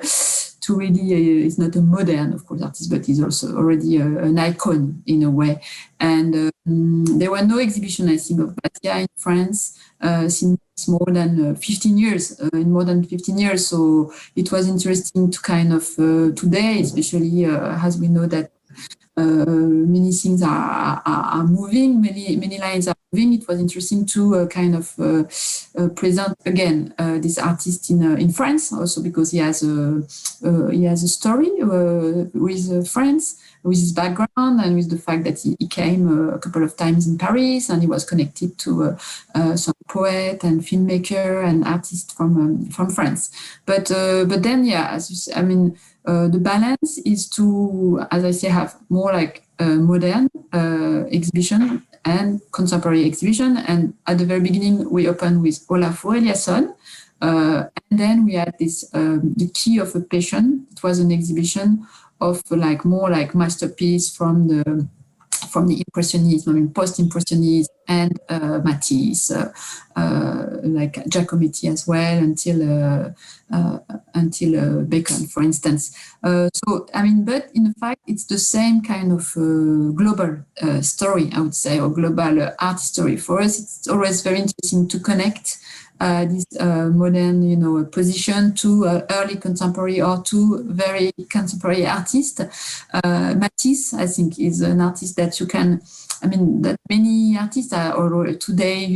B: really, it's not a modern, of course, artist, but he's also already an icon in a way. And there were no exhibition, I think, of Basquiat in France since more than 15 years, So it was interesting to kind of, today, especially as we know that many things are moving, many lines are moving. It was interesting to kind of present again this artist in France, also because he has a story with France, with his background and with the fact that he came a couple of times in Paris, and he was connected to some poet and filmmaker and artist from France. But then, the balance is to, as I say, have more like modern exhibition and contemporary exhibition. And at the very beginning, we opened with Olafur Eliasson. And then we had this, The Key of a Passion. It was an exhibition of more like masterpiece from from the Impressionism, I mean, post-Impressionism and Matisse, like Giacometti as well, until Bacon, for instance. So, I mean, but in fact, it's the same kind of global story, I would say, or global art story. For us, it's always very interesting to connect this modern, position to early contemporary or to very contemporary artists. Matisse, I think, is an artist that you can, I mean, that many artists are already today,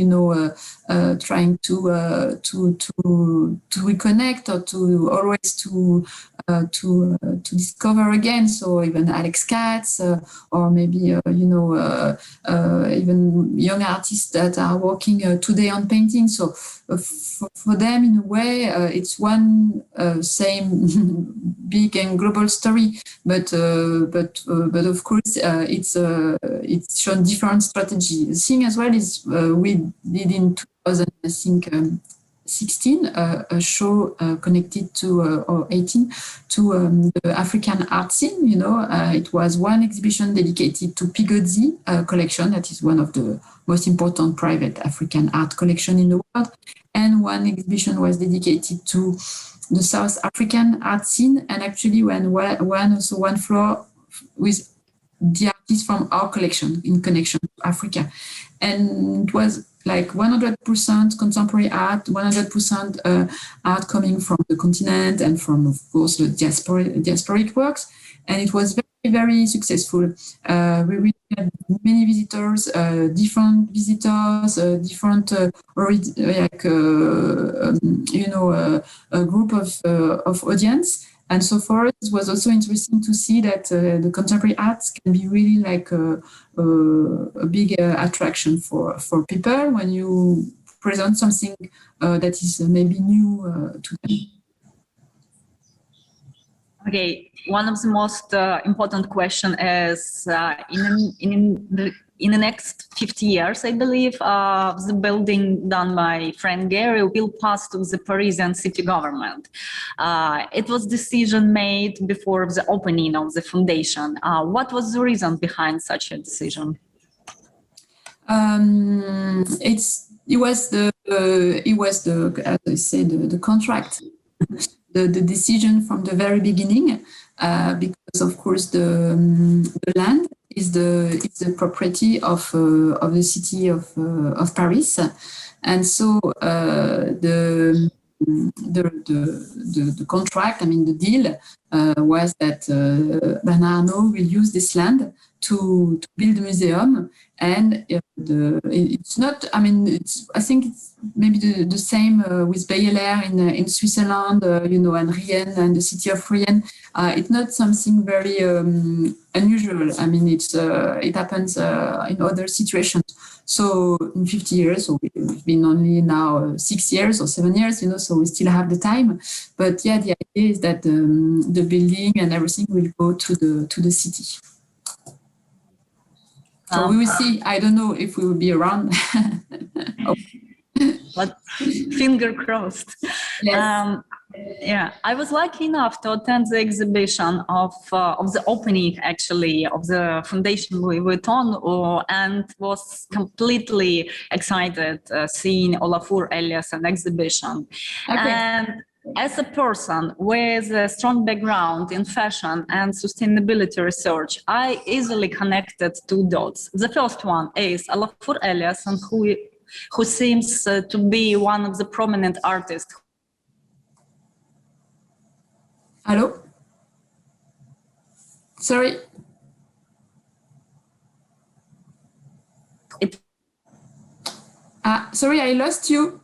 B: trying to reconnect or to always to discover again. So even Alex Katz, or maybe even young artists that are working today on painting. So for them, in a way, it's one same big and global story. But of course, it's shown different strategy. The thing as well is we did in 2016 a show connected to or 18 to the African art scene. It was one exhibition dedicated to Pigozzi collection, that is one of the most important private African art collection in the world, and one exhibition was dedicated to the South African art scene, and actually one floor with the artists from our collection in connection to Africa. And it was like 100% contemporary art, 100% art coming from the continent and from, of course, the diasporic works. And it was very, very successful. We really had many visitors, different visitors, different, a group of audience. And so for us, it was also interesting to see that the contemporary arts can be really like a big attraction for people when you present something that is maybe new to them.
C: Okay, one of the most important question is in the next 50 years, I believe, the building done by Frank Gehry will pass to the Parisian city government. It was decision made before the opening of the foundation. What was the reason behind such a decision?
B: It was the as I say, the contract, the decision from the very beginning, because of course the land is the property of the city of Paris, and so the contract, I mean the deal, was that Bernard Arnault will use this land to build a museum, and it's not. I mean, I think it's maybe the same with Bayeler in Switzerland, and Rien and the city of Rien. It's not something very unusual. I mean, it happens in other situations. So in 50 years, so we've been only now 6 years or 7 years, so we still have the time. But yeah, the idea is that the building and everything will go to the city. So we will see. I don't know if we will be around.
C: But finger crossed.
B: Yes.
C: Yeah, I was lucky enough to attend the exhibition of the opening, actually, of the Foundation Louis Vuitton, and was completely excited seeing Olafur Eliasson exhibition.
B: Okay.
C: And as a person with a strong background in fashion and sustainability research, I easily connected two dots. The first one is Olafur Eliasson, who seems to be one of the prominent artists.
B: Hello? Sorry. Sorry, I lost you.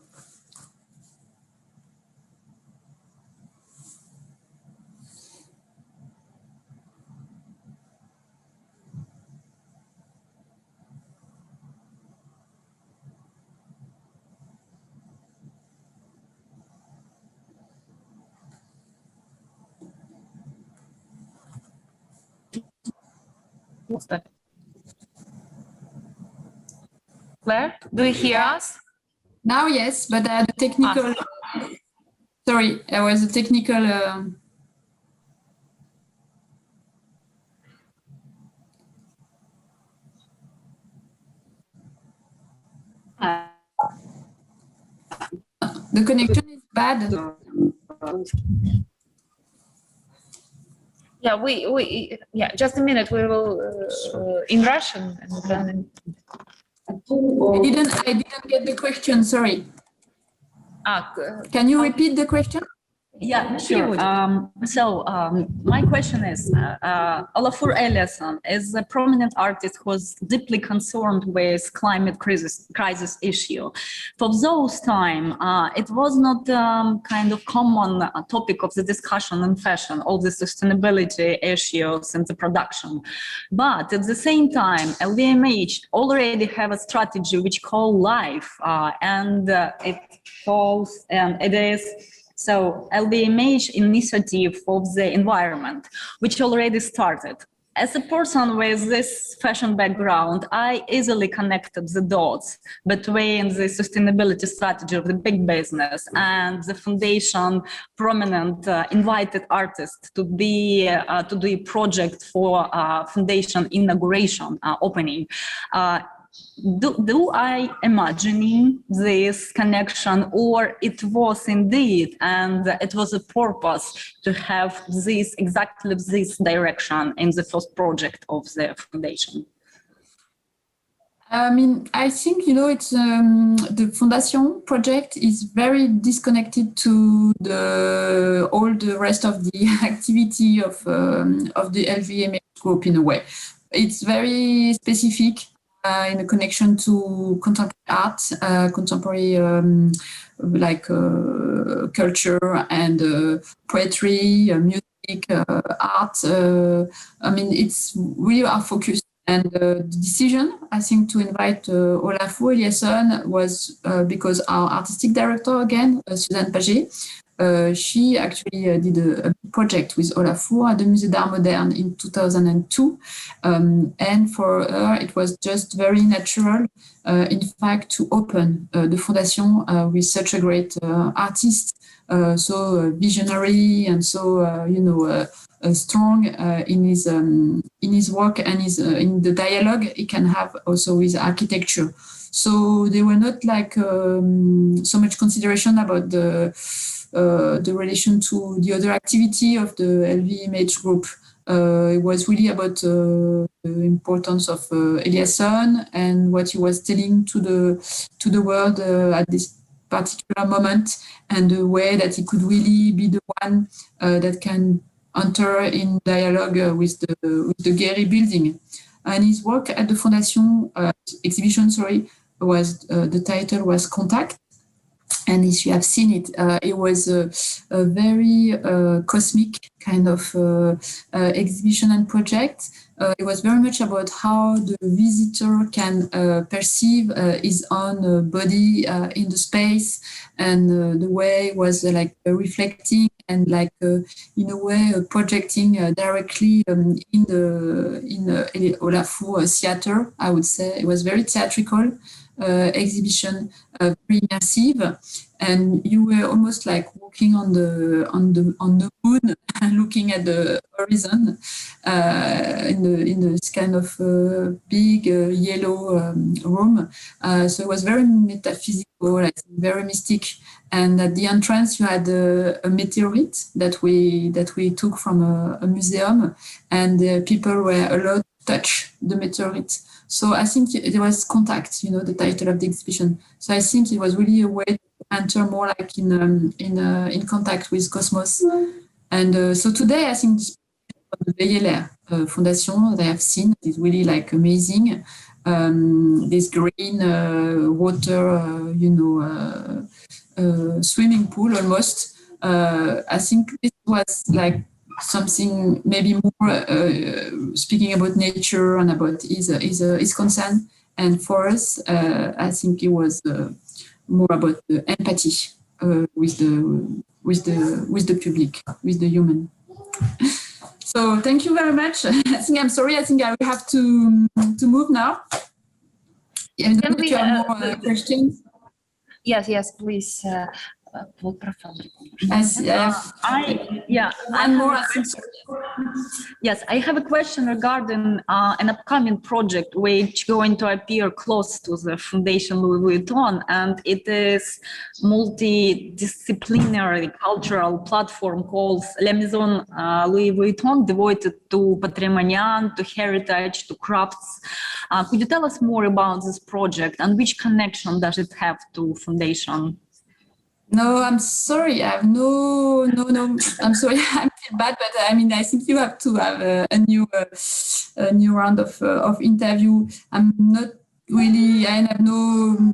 C: What's that? Claire, do you hear us?
B: Now, yes, but the technical. Sorry, there was a technical. The connection is bad.
C: Yeah, just a minute. We will in Russian and then.
B: I didn't get the question. Sorry. Can you repeat the question?
E: Yeah, sure. My question is, Olafur Eliasson is a prominent artist who's deeply concerned with climate crisis issue. For those time, it was not kind of common topic of the discussion in fashion, all the sustainability issues and the production. But at the same time, LVMH already have a strategy which called Life, and it is so LVMH initiative of the environment, which already started. As a person with this fashion background, I easily connected the dots between the sustainability strategy of the big business and the foundation prominent invited artists to do a project for foundation inauguration opening. Do I imagining this connection, or it was indeed, and it was a purpose to have exactly this direction in the first project of the foundation?
B: I mean, I think, it's the Fondation project is very disconnected to all the rest of the activity of the LVMH group in a way. It's very specific. In a connection to contemporary art, contemporary culture and poetry, music, art. I mean, it's really our focus. And the decision, I think, to invite Olafur Eliasson was because our artistic director, again, Suzanne Paget, she actually did a project with Olafur at the Musée d'Art Moderne in 2002. And for her, it was just very natural, in fact, to open the Fondation with such a great artist, so visionary and so, strong in his work and in the dialogue he can have also with architecture. So they were not like so much consideration about the relation to the other activity of the LVMH group. It was really about the importance of Eliasson and what he was telling to the world at this particular moment, and the way that he could really be the one that can enter in dialogue with the Gehry building. And his work at the Fondation exhibition, was the title was Contact. And if you have seen it, it was a very cosmic kind of exhibition and project. It was very much about how the visitor can perceive his own body in the space, and the way it was reflecting and in a way projecting directly in Olafur theater. I would say it was very theatrical exhibition, very immersive, and you were almost like walking on the moon and looking at the horizon in this kind of big yellow room. So it was very metaphysical, very mystic. And at the entrance, you had a meteorite that we took from a museum, and people were allowed to touch the meteorite. So I think it was Contact, the title of the exhibition. So I think it was really a way to enter more like in contact with cosmos. And so today, I think the Veilleler Foundation that I have seen is really amazing. This green water, swimming pool almost. I think this was something maybe more speaking about nature and about his concern. And for us, I think it was more about the empathy with the public, with the human. So thank you very much. I'm sorry. I think I will have to move now. I don't know if you have more questions.
C: Yes, please. Вот про фабрику.
B: One more, I think.
E: Yes, I have a question regarding an upcoming project which going to appear close to the Foundation Louis Vuitton, and it is multidisciplinary cultural platform called La Maison Louis Vuitton, devoted to patrimonial, to heritage, to crafts. Could you tell us more about this project and which connection does it have to Foundation?
B: No, I'm sorry. I have no. I'm sorry. I'm feel bad, but I mean, I think you have to have a new round of interview. I'm not really. I have no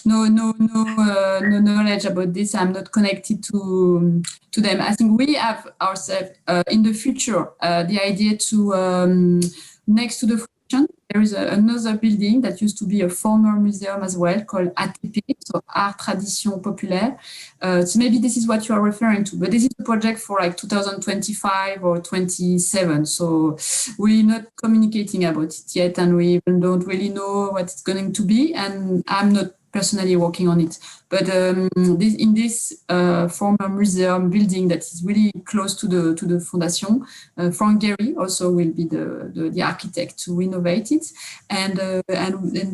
B: knowledge about this. I'm not connected to them. I think we have ourselves in the future the idea to next to the function. There is another building that used to be a former museum as well called ATP, so Art Tradition Populaire. So maybe this is what you are referring to, but this is a project for like 2025 or 27. So we're not communicating about it yet, and we even don't really know what it's going to be. And I'm not personally working on it, but in this former museum building that is really close to the Fondation, Frank Gehry also will be the architect to renovate it, and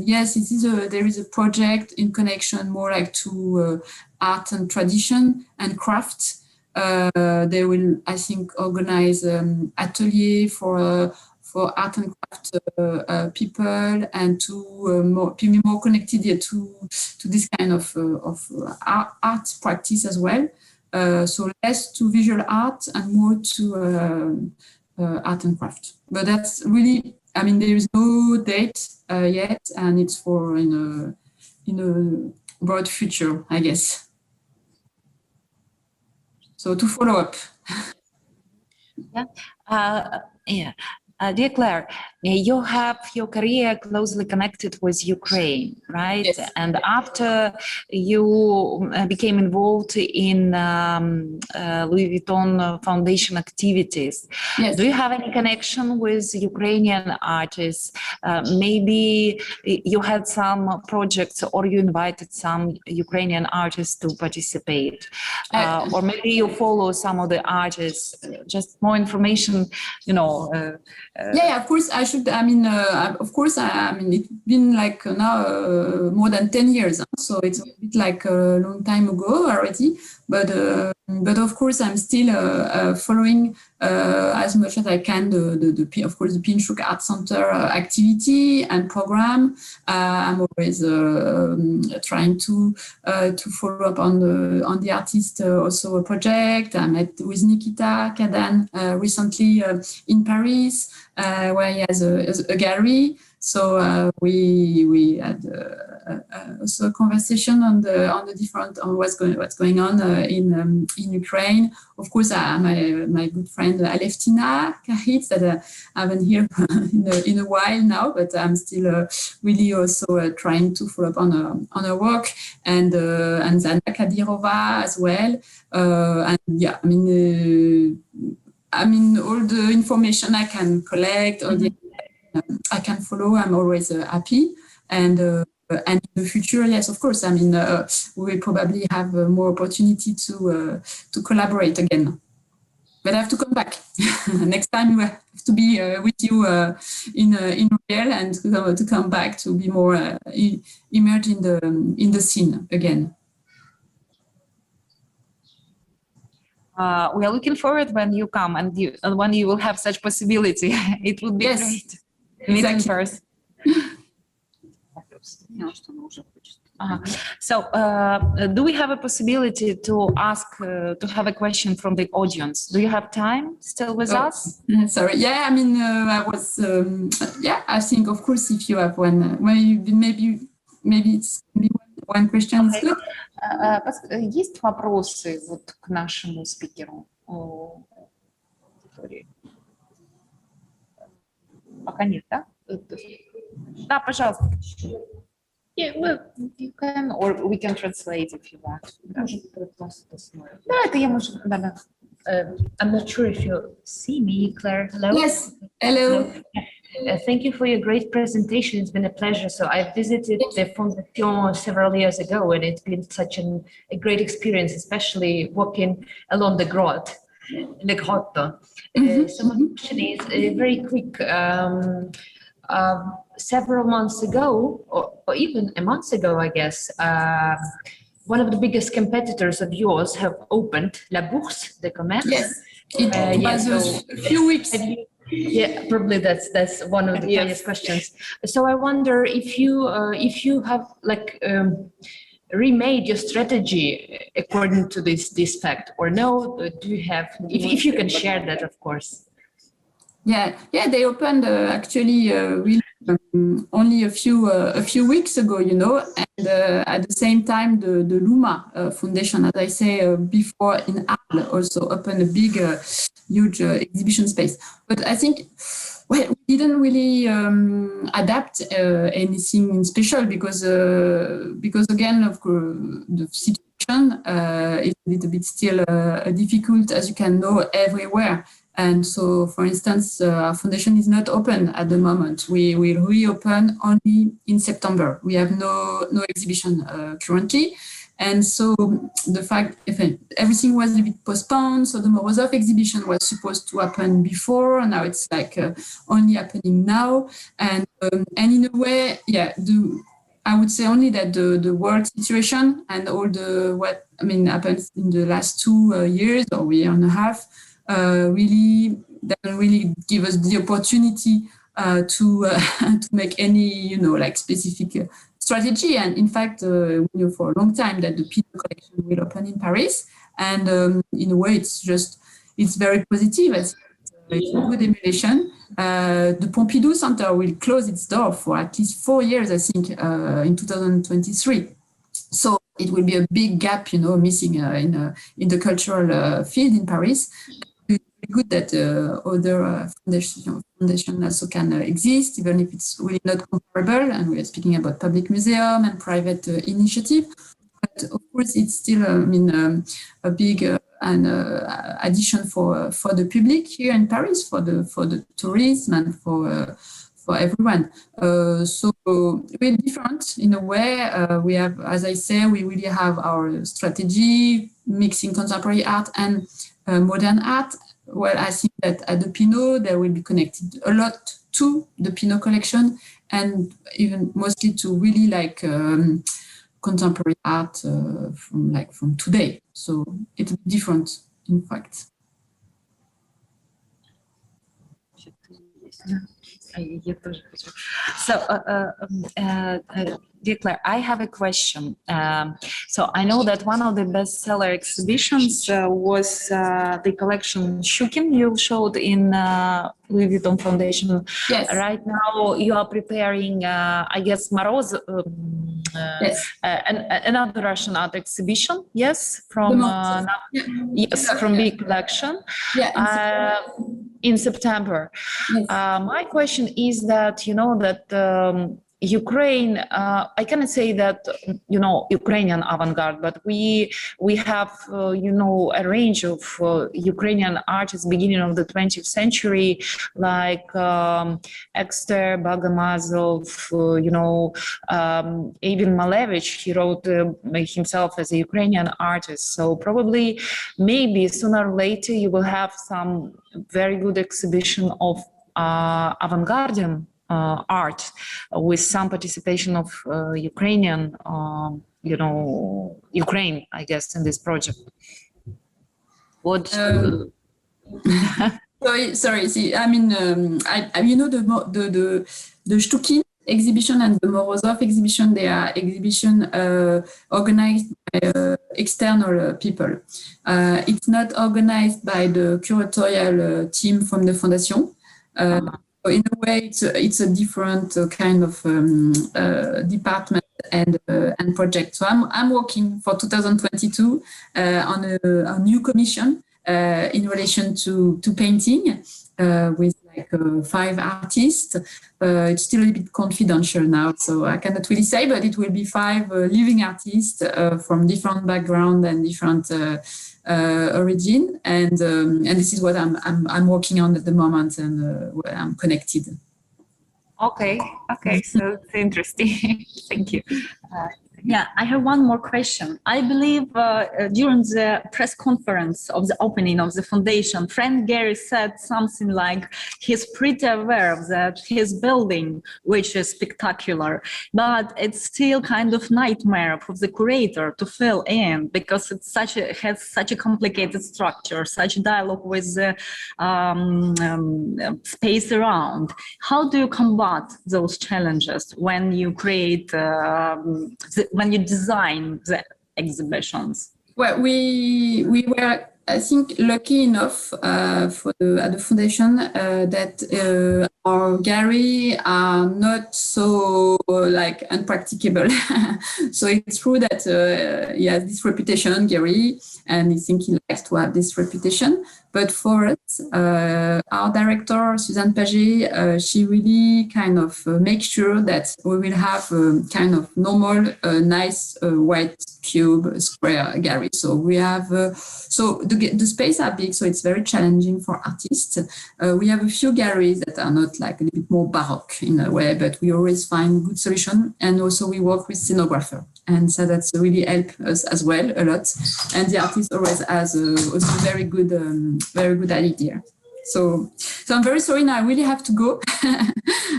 B: yes, it is there is a project in connection more like to art and tradition and craft. They will, I think, organize atelier for art and craft people, and to be more connected to this kind of art practice as well. So less to visual art and more to art and craft. But that's really, I mean, there is no date yet, and it's for in a broad future, I guess. So to follow up.
C: Dear Claire, you have your career closely connected with Ukraine, right?
B: Yes.
C: And after you became involved in Louis Vuitton Foundation activities,
B: Yes.
C: do you have any connection with Ukrainian artists? Maybe you had some projects, or you invited some Ukrainian artists to participate, or maybe you follow some of the artists. Just more information,
B: Yeah, of course I should. I mean, of course, I mean, it's been like now more than 10 years, so it's a bit like a long time ago already. But of course, I'm still following as much as I can of course the Pinchuk Art Center activity and program. I'm always trying to follow up on the artist also a project. I met with Nikita Kadan recently in Paris, where he has a gallery. So we had also a conversation on the different on what's going on in Ukraine. Of course, my good friend Aleftina Kahit that I haven't heard in a while now, but I'm still really also trying to follow up on her work, and Zana Kadirova as well. And yeah, I mean all the information I can collect, all the I can follow. I'm always happy, and in the future, yes, of course. I mean, we will probably have more opportunity to collaborate again. But I have to come back next time. We have to be with you in real, and to come back to be more immersed in the scene again.
C: We are looking forward when you come, and when you will have such possibility. It would be great. Meeting first. So, do we have a possibility to ask, to have a question from the audience? Do you have time still with us?
B: Sorry. Yeah, I mean, I was. Yeah, I think, of course, if you have one, maybe it's one question.
C: Okay. Есть вопросы вот к нашему спикеру? Пока нет, да? Да, пожалуйста. Yeah, well, you can, or we can translate if you want. Да, это я могу.
A: I'm not sure if you see me, Claire. Hello.
B: Yes. Hello.
C: Thank you for your great presentation. It's been a pleasure. So I visited the Fondation several years ago, and it's been such a great experience, especially walking along the grotto. So my question is very quick. Several months ago, or even a month ago, I guess, one of the biggest competitors of yours have opened La Bourse de Commerce.
B: Yes, it was a few weeks.
C: Yeah, probably that's one of the funniest questions. So I wonder if you have like remade your strategy according to this fact, or no? Do you have? If you can share that, of course.
B: Yeah, they opened actually really only a few weeks ago, you know, and at the same time the Luma Foundation, as I say before, in Arles also opened a big, huge exhibition space. But I think, well, we didn't really adapt anything special because again, of course, the situation is a little bit still difficult, as you can know, everywhere. And so, for instance, our foundation is not open at the moment. We will reopen only in September. We have no exhibition currently. And so the fact, everything was a bit postponed. So the Morozov exhibition was supposed to happen before. And now it's like only happening now. And in a way, I would say only that the world situation and all happens in the last 2 years or year and a half, really doesn't really give us the opportunity to make any specific strategy. And in fact, we knew for a long time that the Pinot collection will open in Paris, and in a way it's very positive. It's a good emulation. The Pompidou Center will close its door for at least 4 years, I think, in 2023. So it will be a big gap, missing in the cultural field in Paris. Good that other foundation also can exist, even if it's really not comparable. And we are speaking about public museum and private initiative. But of course, it's still a big addition for the public here in Paris, for the tourism and for everyone. So we're different in a way. We have, as I say, we really have our strategy mixing contemporary art and modern art. Well, I think that at the Pinot, they will be connected a lot to the Pinot collection, and even mostly to really contemporary art from today. So it's different, in fact.
C: So, dear Claire, I have a question. So I know that one of the bestseller exhibitions was the collection Shukin you showed in Louis Vuitton Foundation.
B: Yes.
C: Right now you are preparing, I guess, Moroz,
B: yes.
C: another Russian art exhibition. Yes, from from big collection.
B: Yeah.
C: In September.
B: Yes.
C: My question is that, Ukraine, I cannot say that, Ukrainian avant-garde, but we have, a range of Ukrainian artists beginning of the 20th century, like Ekster, Bogomazov, even Malevich, he wrote himself as a Ukrainian artist. So probably, maybe sooner or later, you will have some very good exhibition of avant-garde art with some participation of Ukrainian, Ukraine, I guess, in this project. What?
B: Sorry. See, the Shtukin exhibition and the Morozov exhibition, they are exhibition organized by external people. It's not organized by the curatorial team from the Fondation. In a way, it's a different kind of department and project. So I'm working for 2022 on a new commission in relation to painting with 5 artists. It's still a bit confidential now, so I cannot really say, but it will be 5 living artists from different background and different origin, and this is what I'm working on at the moment, and where I'm connected.
C: Okay, okay, so it's interesting. Thank you.
E: Yeah, I have one more question. I believe during the press conference of the opening of the foundation, friend Gary said something like he's pretty aware of that his building, which is spectacular, but it's still kind of nightmare for the curator to fill in because it's has such a complicated structure, such dialogue with the space around. How do you combat those challenges when you create when you design the exhibitions?
B: Well, we were, I think, lucky enough at the foundation that our gallery are not so like unpracticable. So it's true that he has this reputation, Gary, and I think he likes to have this reputation. But for us, our director, Suzanne Paget, she really kind of makes sure that we will have a kind of normal, nice white cube square gallery. So we have, so the space are big, so it's very challenging for artists. We have a few galleries that are not like a little bit more baroque in a way, but we always find good solution. And also we work with scenographer. And so that's really help us as well a lot. And the artist always has also very good idea. So I'm very sorry now. I really have to go.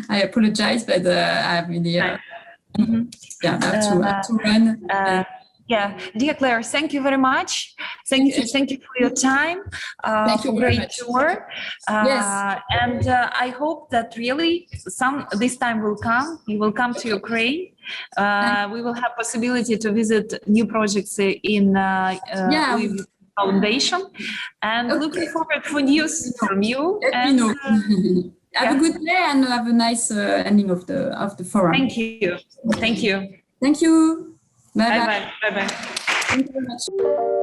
B: I apologize, but I really I have to run.
C: Yeah, dear Claire, thank you very much. Thank you for your time.
B: Thank you
C: for
B: very
C: great
B: much.
C: tour.
B: Yes.
C: And I hope that really this time will come. You will come to Ukraine. We will have possibility to visit new projects in with foundation, and looking forward for news from you.
B: Let me know. Have a good day and have a nice ending of the forum.
C: Thank you. Thank you.
B: Thank you.
C: Bye bye. Bye bye.
B: Thank you very much.